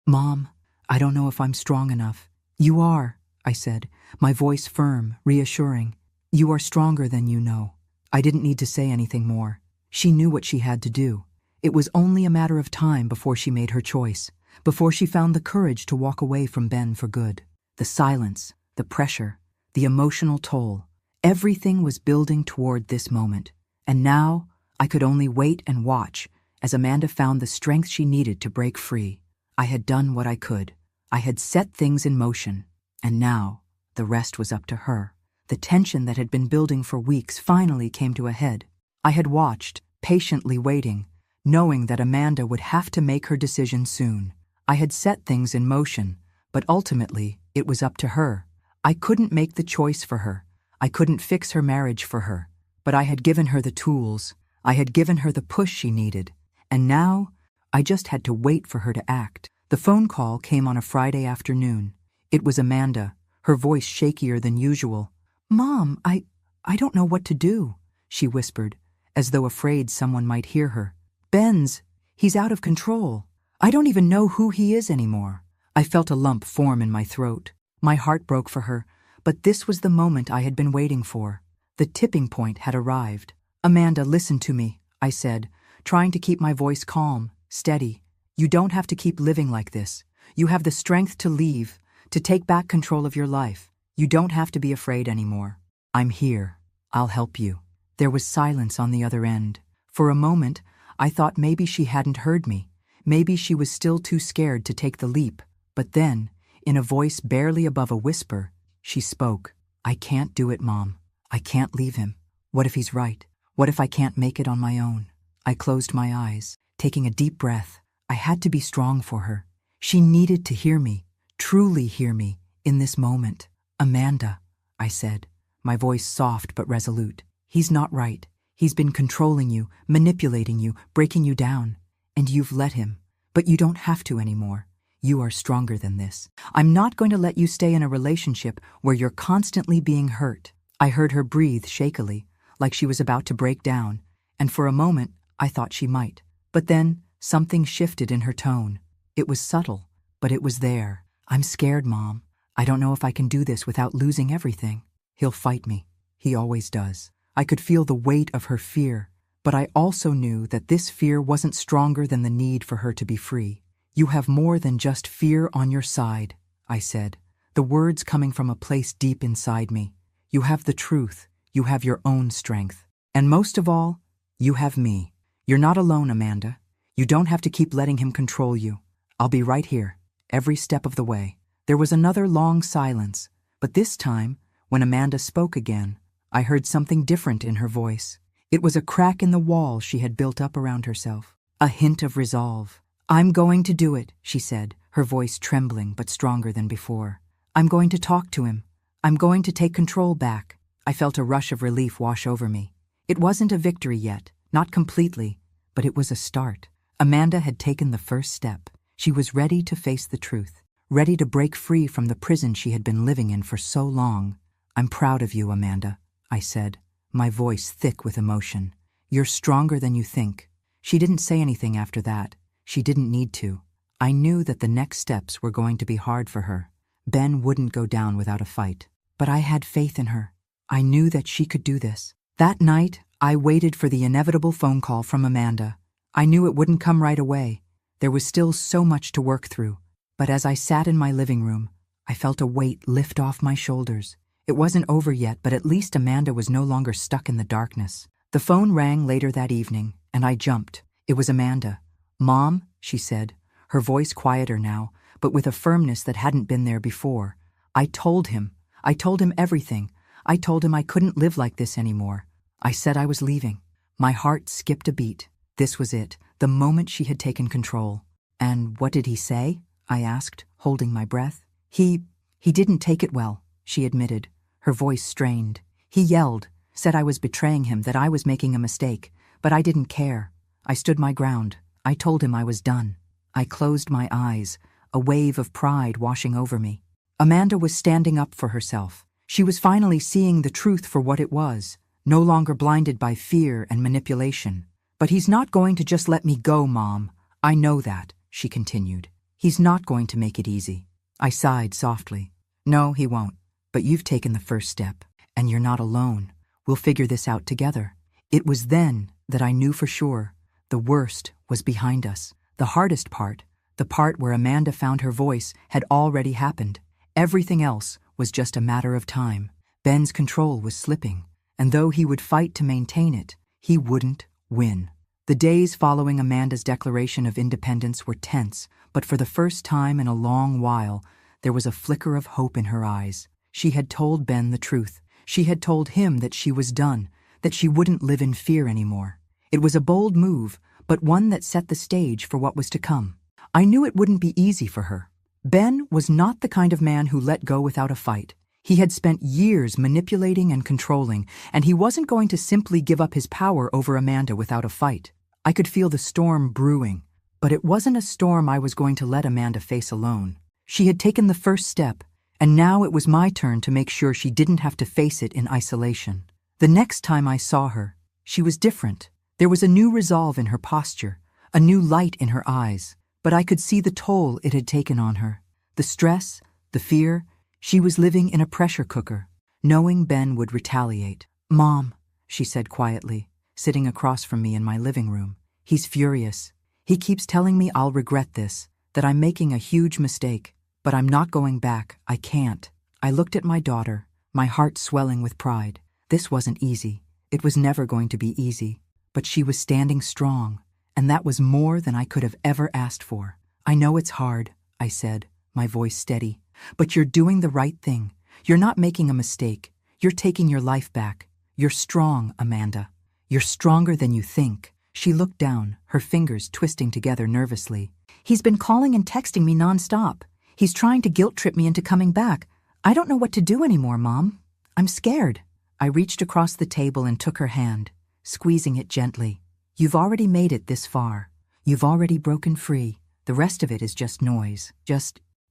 Mom, I don't know if I'm strong enough." "You are," I said, my voice firm, reassuring. "You are stronger than you know." I didn't need to say anything more. She knew what she had to do. It was only a matter of time before she made her choice, before she found the courage to walk away from Ben for good. The silence, the pressure, the emotional toll, everything was building toward this moment. And now, I could only wait and watch as Amanda found the strength she needed to break free. I had done what I could. I had set things in motion. And now, the rest was up to her. The tension that had been building for weeks finally came to a head. I had watched, patiently waiting, knowing that Amanda would have to make her decision soon. I had set things in motion, but ultimately, it was up to her. I couldn't make the choice for her. I couldn't fix her marriage for her. But I had given her the tools. I had given her the push she needed. And now, I just had to wait for her to act. The phone call came on a Friday afternoon. It was Amanda, her voice shakier than usual. "Mom, I don't know what to do," she whispered, as though afraid someone might hear her. He's out of control. I don't even know who he is anymore." I felt a lump form in my throat. My heart broke for her, but this was the moment I had been waiting for. The tipping point had arrived. "Amanda, listen to me," I said, trying to keep my voice calm, steady. "You don't have to keep living like this. You have the strength to leave, to take back control of your life. You don't have to be afraid anymore. I'm here. I'll help you." There was silence on the other end. For a moment, I thought maybe she hadn't heard me. Maybe she was still too scared to take the leap. But then, in a voice barely above a whisper, she spoke. "I can't do it, Mom. I can't leave him. What if he's right? What if I can't make it on my own?" I closed my eyes, taking a deep breath. I had to be strong for her. She needed to hear me, truly hear me, in this moment. "Amanda," I said, my voice soft but resolute. "He's not right. He's been controlling you, manipulating you, breaking you down. And you've let him. But you don't have to anymore. You are stronger than this. I'm not going to let you stay in a relationship where you're constantly being hurt." I heard her breathe shakily, like she was about to break down, and for a moment, I thought she might. But then, something shifted in her tone. It was subtle, but it was there. "I'm scared, Mom. I don't know if I can do this without losing everything. He'll fight me. He always does." I could feel the weight of her fear, but I also knew that this fear wasn't stronger than the need for her to be free. "You have more than just fear on your side," I said, the words coming from a place deep inside me. "You have the truth. You have your own strength. And most of all, you have me. You're not alone, Amanda. You don't have to keep letting him control you. I'll be right here, every step of the way." There was another long silence, but this time, when Amanda spoke again, I heard something different in her voice. It was a crack in the wall she had built up around herself, a hint of resolve. "I'm going to do it," she said, her voice trembling but stronger than before. "I'm going to talk to him. I'm going to take control back." I felt a rush of relief wash over me. It wasn't a victory yet, not completely, but it was a start. Amanda had taken the first step. She was ready to face the truth, ready to break free from the prison she had been living in for so long. "I'm proud of you, Amanda," I said, my voice thick with emotion. "You're stronger than you think." She didn't say anything after that. She didn't need to. I knew that the next steps were going to be hard for her. Ben wouldn't go down without a fight. But I had faith in her. I knew that she could do this. That night, I waited for the inevitable phone call from Amanda. I knew it wouldn't come right away. There was still so much to work through. But as I sat in my living room, I felt a weight lift off my shoulders. It wasn't over yet, but at least Amanda was no longer stuck in the darkness. The phone rang later that evening, and I jumped. It was Amanda. "Mom," she said, her voice quieter now, but with a firmness that hadn't been there before. I told him everything. I told him I couldn't live like this anymore. I said I was leaving. My heart skipped a beat. This was it, the moment she had taken control. "And what did he say?" I asked, holding my breath. He didn't take it well," she admitted, her voice strained. "He yelled, said I was betraying him, that I was making a mistake, but I didn't care. I stood my ground. I told him I was done." I closed my eyes, a wave of pride washing over me. Amanda was standing up for herself. She was finally seeing the truth for what it was, no longer blinded by fear and manipulation. "But he's not going to just let me go, Mom. I know that," she continued. "He's not going to make it easy." I sighed softly. "No, he won't. But you've taken the first step, and you're not alone. We'll figure this out together." It was then that I knew for sure the worst was behind us. The hardest part, the part where Amanda found her voice, had already happened. Everything else was just a matter of time. Ben's control was slipping, and though he would fight to maintain it, he wouldn't win. The days following Amanda's declaration of independence were tense, but for the first time in a long while, there was a flicker of hope in her eyes. She had told Ben the truth. She had told him that she was done, that she wouldn't live in fear anymore. It was a bold move, but one that set the stage for what was to come. I knew it wouldn't be easy for her. Ben was not the kind of man who let go without a fight. He had spent years manipulating and controlling, and he wasn't going to simply give up his power over Amanda without a fight. I could feel the storm brewing, but it wasn't a storm I was going to let Amanda face alone. She had taken the first step, and now it was my turn to make sure she didn't have to face it in isolation. The next time I saw her, she was different. There was a new resolve in her posture, a new light in her eyes, but I could see the toll it had taken on her. The stress, the fear. She was living in a pressure cooker, knowing Ben would retaliate. "Mom," she said quietly, sitting across from me in my living room. "He's furious. He keeps telling me I'll regret this, that I'm making a huge mistake. But I'm not going back. I can't." I looked at my daughter, my heart swelling with pride. This wasn't easy. It was never going to be easy. But she was standing strong, and that was more than I could have ever asked for. "I know it's hard," I said, my voice steady. "But you're doing the right thing. You're not making a mistake. You're taking your life back. You're strong, Amanda. You're stronger than you think." She looked down, her fingers twisting together nervously. "He's been calling and texting me nonstop. He's trying to guilt-trip me into coming back. I don't know what to do anymore, Mom. I'm scared." I reached across the table and took her hand, squeezing it gently. "You've already made it this far. You've already broken free. The rest of it is just noise.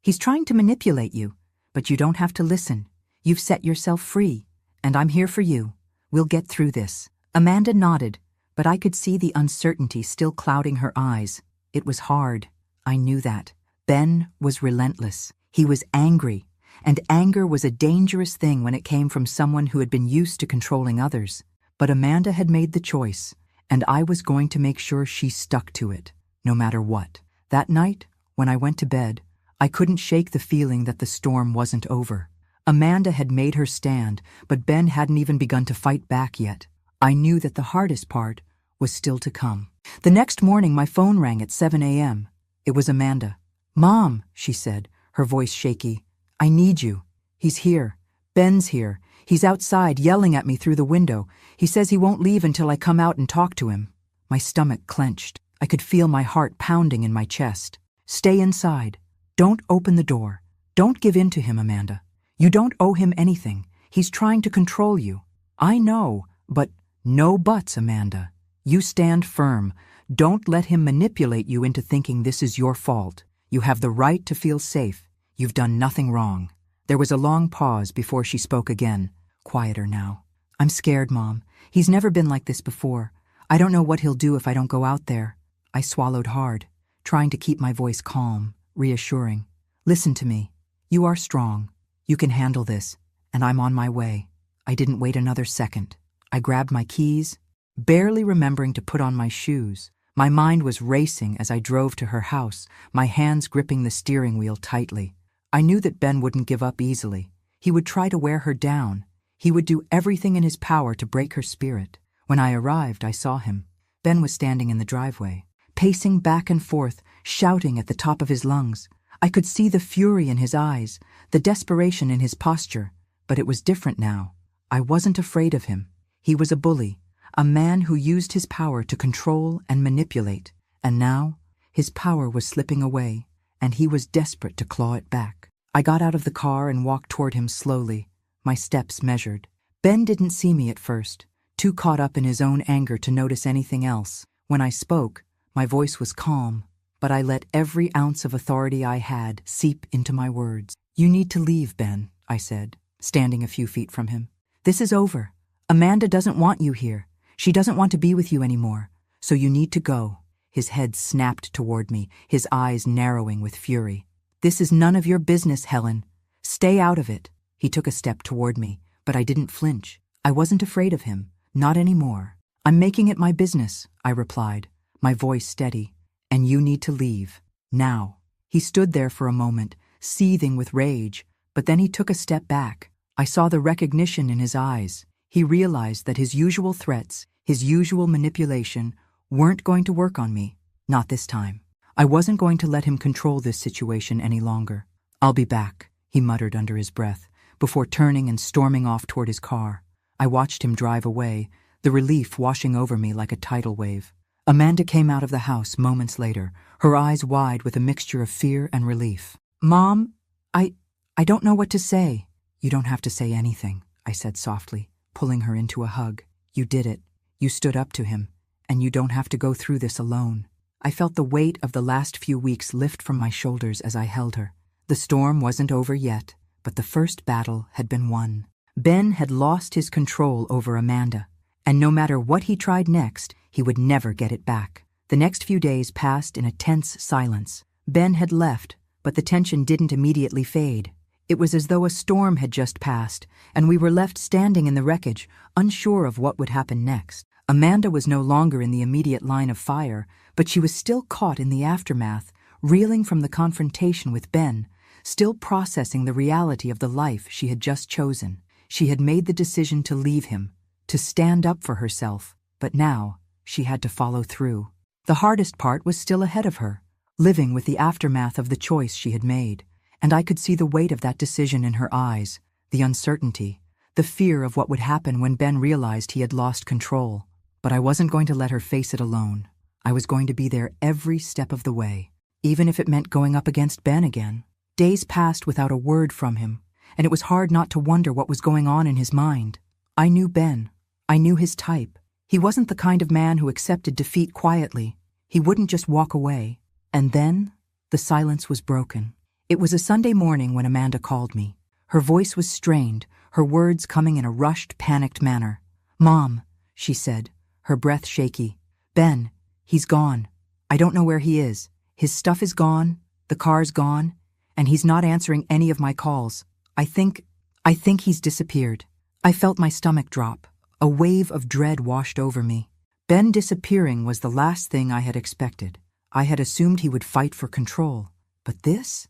He's trying to manipulate you, but you don't have to listen. You've set yourself free, and I'm here for you. We'll get through this." Amanda nodded, but I could see the uncertainty still clouding her eyes. It was hard. I knew that. Ben was relentless. He was angry, and anger was a dangerous thing when it came from someone who had been used to controlling others. But Amanda had made the choice, and I was going to make sure she stuck to it, no matter what. That night, when I went to bed, I couldn't shake the feeling that the storm wasn't over. Amanda had made her stand, but Ben hadn't even begun to fight back yet. I knew that the hardest part was still to come. The next morning, my phone rang at 7 a.m. It was Amanda. "Mom," she said, her voice shaky, "I need you. He's here. Ben's here. He's outside yelling at me through the window. He says he won't leave until I come out and talk to him." My stomach clenched. I could feel my heart pounding in my chest. "Stay inside. Don't open the door. Don't give in to him, Amanda. You don't owe him anything. He's trying to control you." "I know, but..." "No buts, Amanda. You stand firm. Don't let him manipulate you into thinking this is your fault. You have the right to feel safe. You've done nothing wrong." There was a long pause before she spoke again, quieter now. "I'm scared, Mom. He's never been like this before. I don't know what he'll do if I don't go out there." I swallowed hard, trying to keep my voice calm, reassuring. "Listen to me. You are strong. You can handle this, and I'm on my way." I didn't wait another second. I grabbed my keys, barely remembering to put on my shoes. My mind was racing as I drove to her house, my hands gripping the steering wheel tightly. I knew that Ben wouldn't give up easily. He would try to wear her down. He would do everything in his power to break her spirit. When I arrived, I saw him. Ben was standing in the driveway, pacing back and forth, shouting at the top of his lungs. I could see the fury in his eyes, the desperation in his posture, but it was different now. I wasn't afraid of him. He was a bully, a man who used his power to control and manipulate, and now his power was slipping away, and he was desperate to claw it back. I got out of the car and walked toward him slowly, my steps measured. Ben didn't see me at first, too caught up in his own anger to notice anything else. When I spoke, my voice was calm, but I let every ounce of authority I had seep into my words. "You need to leave, Ben," I said, standing a few feet from him. "This is over. Amanda doesn't want you here. She doesn't want to be with you anymore, so you need to go." His head snapped toward me, his eyes narrowing with fury. "This is none of your business, Helen. Stay out of it." He took a step toward me, but I didn't flinch. I wasn't afraid of him, not anymore. "I'm making it my business," I replied, my voice steady. "And you need to leave. Now." He stood there for a moment, seething with rage, but then he took a step back. I saw the recognition in his eyes. He realized that his usual threats, his usual manipulation, weren't going to work on me. Not this time. I wasn't going to let him control this situation any longer. "I'll be back," he muttered under his breath, before turning and storming off toward his car. I watched him drive away, the relief washing over me like a tidal wave. Amanda came out of the house moments later, her eyes wide with a mixture of fear and relief. "Mom, I don't know what to say." "You don't have to say anything," I said softly, pulling her into a hug. "You did it. You stood up to him, and you don't have to go through this alone." I felt the weight of the last few weeks lift from my shoulders as I held her. The storm wasn't over yet, but the first battle had been won. Ben had lost his control over Amanda, and no matter what he tried next, he would never get it back. The next few days passed in a tense silence. Ben had left, but the tension didn't immediately fade. It was as though a storm had just passed, and we were left standing in the wreckage, unsure of what would happen next. Amanda was no longer in the immediate line of fire, but she was still caught in the aftermath, reeling from the confrontation with Ben, still processing the reality of the life she had just chosen. She had made the decision to leave him, to stand up for herself, but now she had to follow through. The hardest part was still ahead of her, living with the aftermath of the choice she had made, and I could see the weight of that decision in her eyes, the uncertainty, the fear of what would happen when Ben realized he had lost control. But I wasn't going to let her face it alone. I was going to be there every step of the way, even if it meant going up against Ben again. Days passed without a word from him, and it was hard not to wonder what was going on in his mind. I knew Ben. I knew his type. He wasn't the kind of man who accepted defeat quietly. He wouldn't just walk away. And then, the silence was broken. It was a Sunday morning when Amanda called me. Her voice was strained, her words coming in a rushed, panicked manner. "Mom," she said, her breath shaky. "Ben, he's gone. I don't know where he is. His stuff is gone, the car's gone, and he's not answering any of my calls. I think he's disappeared." I felt my stomach drop. A wave of dread washed over me. Ben disappearing was the last thing I had expected. I had assumed he would fight for control. But this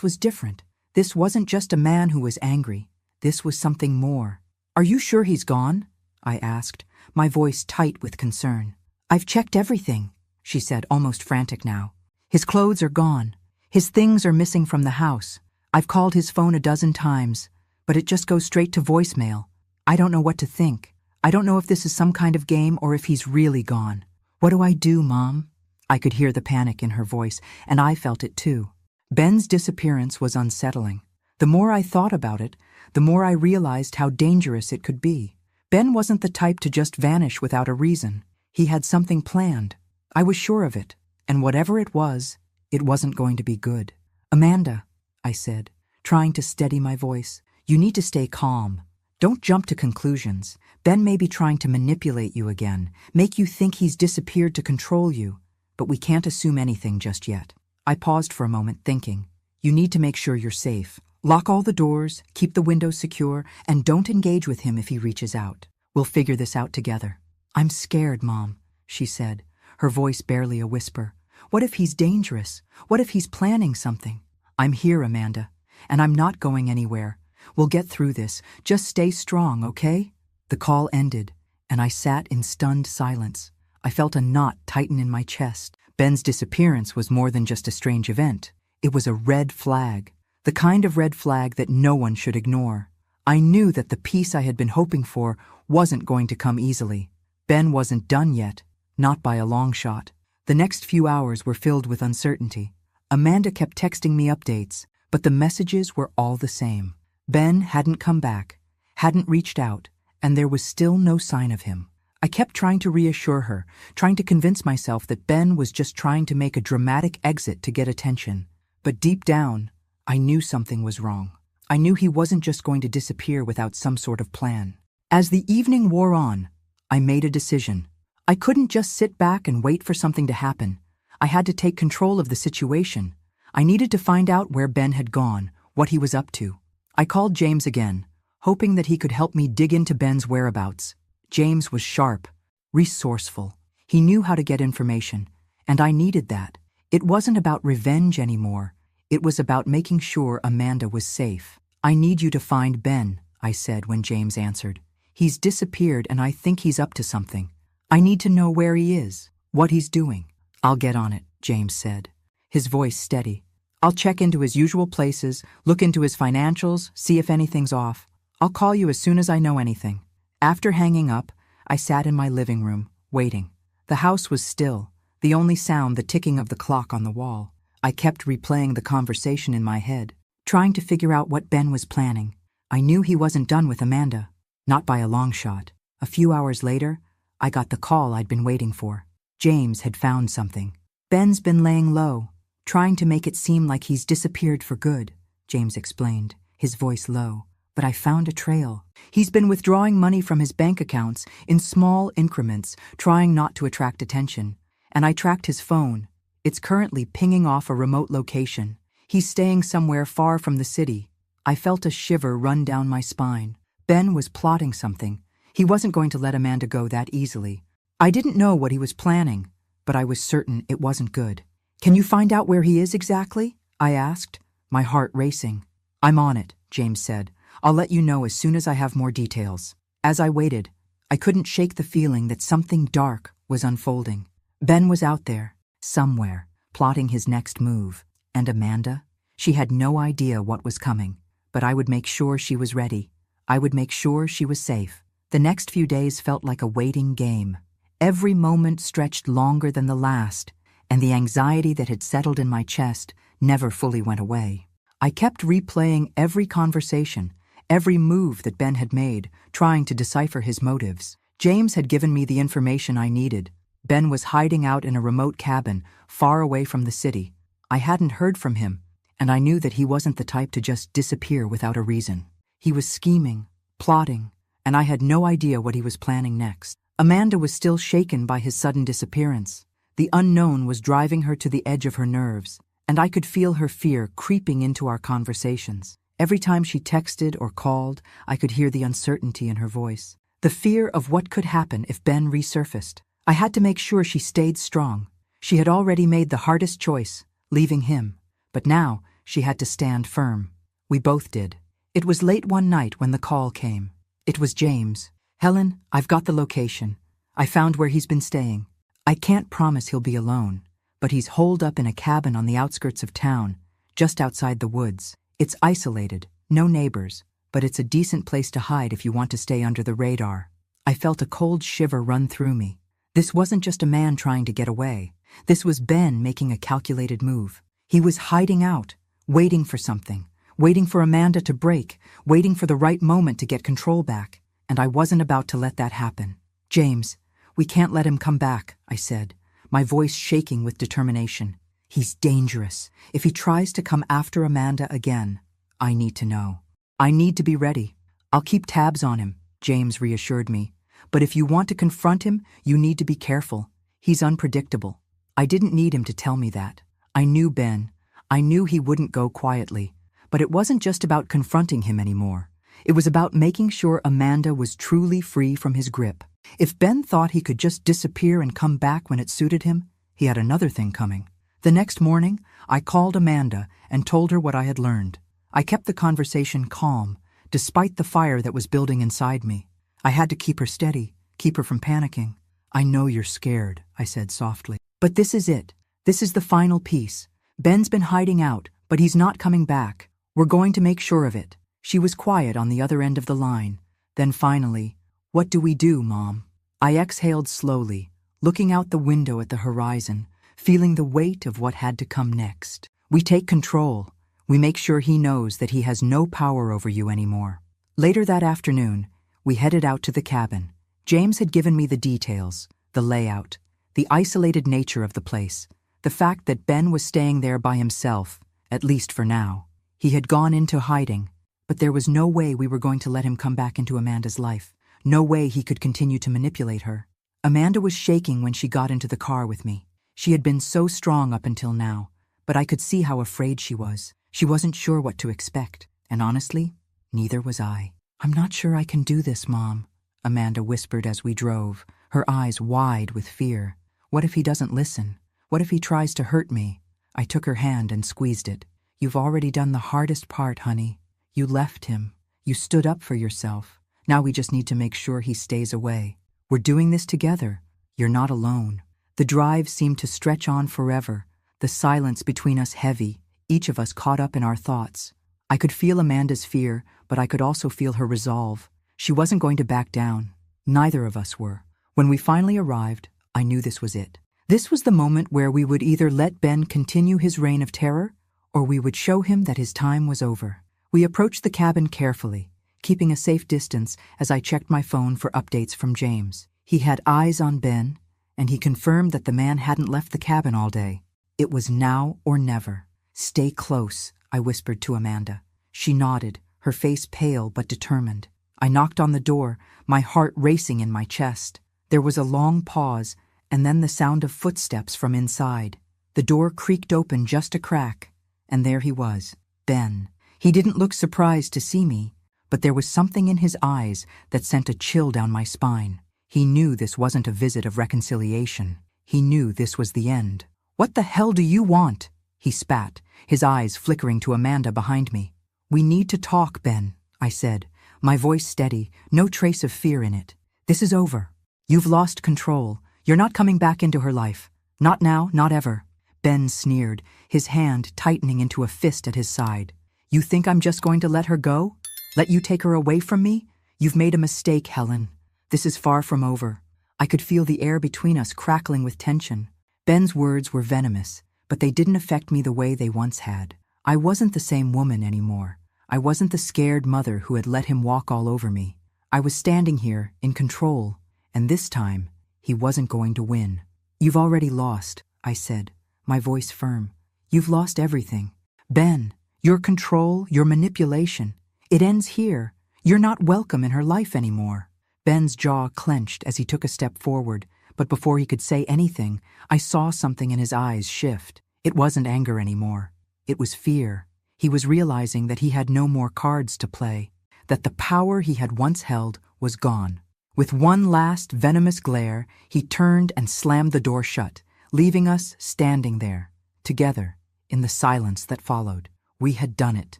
was different. This wasn't just a man who was angry. This was something more. "Are you sure he's gone?" I asked, my voice tight with concern. "I've checked everything," she said, almost frantic now. "His clothes are gone. His things are missing from the house. I've called his phone a dozen times, but it just goes straight to voicemail. I don't know what to think. I don't know if this is some kind of game or if he's really gone. What do I do, Mom?" I could hear the panic in her voice, and I felt it too. Ben's disappearance was unsettling. The more I thought about it, the more I realized how dangerous it could be. Ben wasn't the type to just vanish without a reason. He had something planned. I was sure of it, and whatever it wasn't going to be good. "Amanda," I said, trying to steady my voice. You need to stay calm. Don't jump to conclusions. Ben may be trying to manipulate you again, make you think he's disappeared to control you, but we can't assume anything just yet. I paused for a moment, thinking, you need to make sure you're safe. Lock all the doors, keep the windows secure, and don't engage with him if he reaches out. We'll figure this out together. I'm scared, Mom, she said, her voice barely a whisper. What if he's dangerous? What if he's planning something? I'm here, Amanda, and I'm not going anywhere. We'll get through this. Just stay strong, okay? The call ended, and I sat in stunned silence. I felt a knot tighten in my chest. Ben's disappearance was more than just a strange event. It was a red flag, the kind of red flag that no one should ignore. I knew that the peace I had been hoping for wasn't going to come easily. Ben wasn't done yet, not by a long shot. The next few hours were filled with uncertainty. Amanda kept texting me updates, but the messages were all the same. Ben hadn't come back, hadn't reached out, and there was still no sign of him. I kept trying to reassure her, trying to convince myself that Ben was just trying to make a dramatic exit to get attention. But deep down, I knew something was wrong. I knew he wasn't just going to disappear without some sort of plan. As the evening wore on, I made a decision. I couldn't just sit back and wait for something to happen. I had to take control of the situation. I needed to find out where Ben had gone, what he was up to. I called James again, hoping that he could help me dig into Ben's whereabouts. James was sharp, resourceful. He knew how to get information, and I needed that. It wasn't about revenge anymore. It was about making sure Amanda was safe. I need you to find Ben, I said when James answered. He's disappeared and I think he's up to something. I need to know where he is, what he's doing. I'll get on it, James said, his voice steady. I'll check into his usual places, look into his financials, see if anything's off. I'll call you as soon as I know anything. After hanging up, I sat in my living room, waiting. The house was still, the only sound the ticking of the clock on the wall. I kept replaying the conversation in my head, trying to figure out what Ben was planning. I knew he wasn't done with Amanda, not by a long shot. A few hours later, I got the call I'd been waiting for. James had found something. Ben's been laying low, trying to make it seem like he's disappeared for good, James explained, his voice low. But I found a trail. He's been withdrawing money from his bank accounts in small increments, trying not to attract attention. And I tracked his phone. It's currently pinging off a remote location. He's staying somewhere far from the city. I felt a shiver run down my spine. Ben was plotting something. He wasn't going to let Amanda go that easily. I didn't know what he was planning, but I was certain it wasn't good. Can you find out where he is exactly? I asked, my heart racing. I'm on it, James said. I'll let you know as soon as I have more details. As I waited, I couldn't shake the feeling that something dark was unfolding. Ben was out there, somewhere, plotting his next move. And Amanda? She had no idea what was coming, but I would make sure she was ready. I would make sure she was safe. The next few days felt like a waiting game. Every moment stretched longer than the last, and the anxiety that had settled in my chest never fully went away. I kept replaying every conversation, every move that Ben had made, trying to decipher his motives. James had given me the information I needed. Ben was hiding out in a remote cabin, far away from the city. I hadn't heard from him, and I knew that he wasn't the type to just disappear without a reason. He was scheming, plotting, and I had no idea what he was planning next. Amanda was still shaken by his sudden disappearance. The unknown was driving her to the edge of her nerves, and I could feel her fear creeping into our conversations. Every time she texted or called, I could hear the uncertainty in her voice. The fear of what could happen if Ben resurfaced. I had to make sure she stayed strong. She had already made the hardest choice, leaving him. But now, she had to stand firm. We both did. It was late one night when the call came. It was James. Helen, I've got the location. I found where he's been staying. I can't promise he'll be alone, but he's holed up in a cabin on the outskirts of town, just outside the woods. It's isolated, no neighbors, but it's a decent place to hide if you want to stay under the radar. I felt a cold shiver run through me. This wasn't just a man trying to get away. This was Ben making a calculated move. He was hiding out, waiting for something, waiting for Amanda to break, waiting for the right moment to get control back, and I wasn't about to let that happen. James, we can't let him come back, I said, my voice shaking with determination. He's dangerous. If he tries to come after Amanda again, I need to know. I need to be ready. I'll keep tabs on him, James reassured me. But if you want to confront him, you need to be careful. He's unpredictable. I didn't need him to tell me that. I knew Ben. I knew he wouldn't go quietly. But it wasn't just about confronting him anymore. It was about making sure Amanda was truly free from his grip. If Ben thought he could just disappear and come back when it suited him, he had another thing coming. The next morning, I called Amanda and told her what I had learned. I kept the conversation calm, despite the fire that was building inside me. I had to keep her steady, keep her from panicking. I know you're scared, I said softly. But this is it. This is the final piece. Ben's been hiding out, but he's not coming back. We're going to make sure of it. She was quiet on the other end of the line. Then finally, what do we do, Mom? I exhaled slowly, looking out the window at the horizon, feeling the weight of what had to come next. We take control. We make sure he knows that he has no power over you anymore. Later that afternoon, we headed out to the cabin. James had given me the details, the layout, the isolated nature of the place, the fact that Ben was staying there by himself, at least for now. He had gone into hiding, but there was no way we were going to let him come back into Amanda's life. No way he could continue to manipulate her. Amanda was shaking when she got into the car with me. She had been so strong up until now, but I could see how afraid she was. She wasn't sure what to expect, and honestly, neither was I. I'm not sure I can do this, Mom, Amanda whispered as we drove, her eyes wide with fear. What if he doesn't listen? What if he tries to hurt me? I took her hand and squeezed it. You've already done the hardest part, honey. You left him. You stood up for yourself. Now we just need to make sure he stays away. We're doing this together. You're not alone. The drive seemed to stretch on forever, the silence between us heavy, each of us caught up in our thoughts. I could feel Amanda's fear, but I could also feel her resolve. She wasn't going to back down. Neither of us were. When we finally arrived, I knew this was it. This was the moment where we would either let Ben continue his reign of terror, or we would show him that his time was over. We approached the cabin carefully, keeping a safe distance as I checked my phone for updates from James. He had eyes on Ben, and he confirmed that the man hadn't left the cabin all day. It was now or never. Stay close, I whispered to Amanda. She nodded, her face pale but determined. I knocked on the door, my heart racing in my chest. There was a long pause, and then the sound of footsteps from inside. The door creaked open just a crack, and there he was, Ben. He didn't look surprised to see me, but there was something in his eyes that sent a chill down my spine. He knew this wasn't a visit of reconciliation. He knew this was the end. What the hell do you want? He spat, his eyes flickering to Amanda behind me. We need to talk, Ben, I said, my voice steady, no trace of fear in it. This is over. You've lost control. You're not coming back into her life. Not now, not ever. Ben sneered, his hand tightening into a fist at his side. You think I'm just going to let her go? Let you take her away from me? You've made a mistake, Helen. This is far from over. I could feel the air between us crackling with tension. Ben's words were venomous, but they didn't affect me the way they once had. I wasn't the same woman anymore. I wasn't the scared mother who had let him walk all over me. I was standing here, in control, and this time, he wasn't going to win. You've already lost, I said, my voice firm. You've lost everything. Ben, your control, your manipulation. It ends here. You're not welcome in her life anymore. Ben's jaw clenched as he took a step forward, but before he could say anything, I saw something in his eyes shift. It wasn't anger anymore. It was fear. He was realizing that he had no more cards to play, that the power he had once held was gone. With one last venomous glare, he turned and slammed the door shut, leaving us standing there, together, in the silence that followed. We had done it.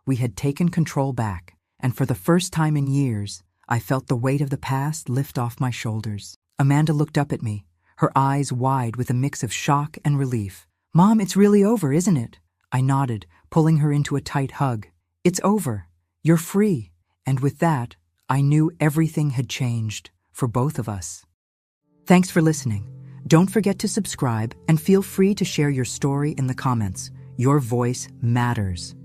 We had taken control back, and for the first time in years, I felt the weight of the past lift off my shoulders. Amanda looked up at me, her eyes wide with a mix of shock and relief. Mom, it's really over, isn't it? I nodded, pulling her into a tight hug. It's over. You're free. And with that, I knew everything had changed for both of us. Thanks for listening. Don't forget to subscribe and feel free to share your story in the comments. Your voice matters.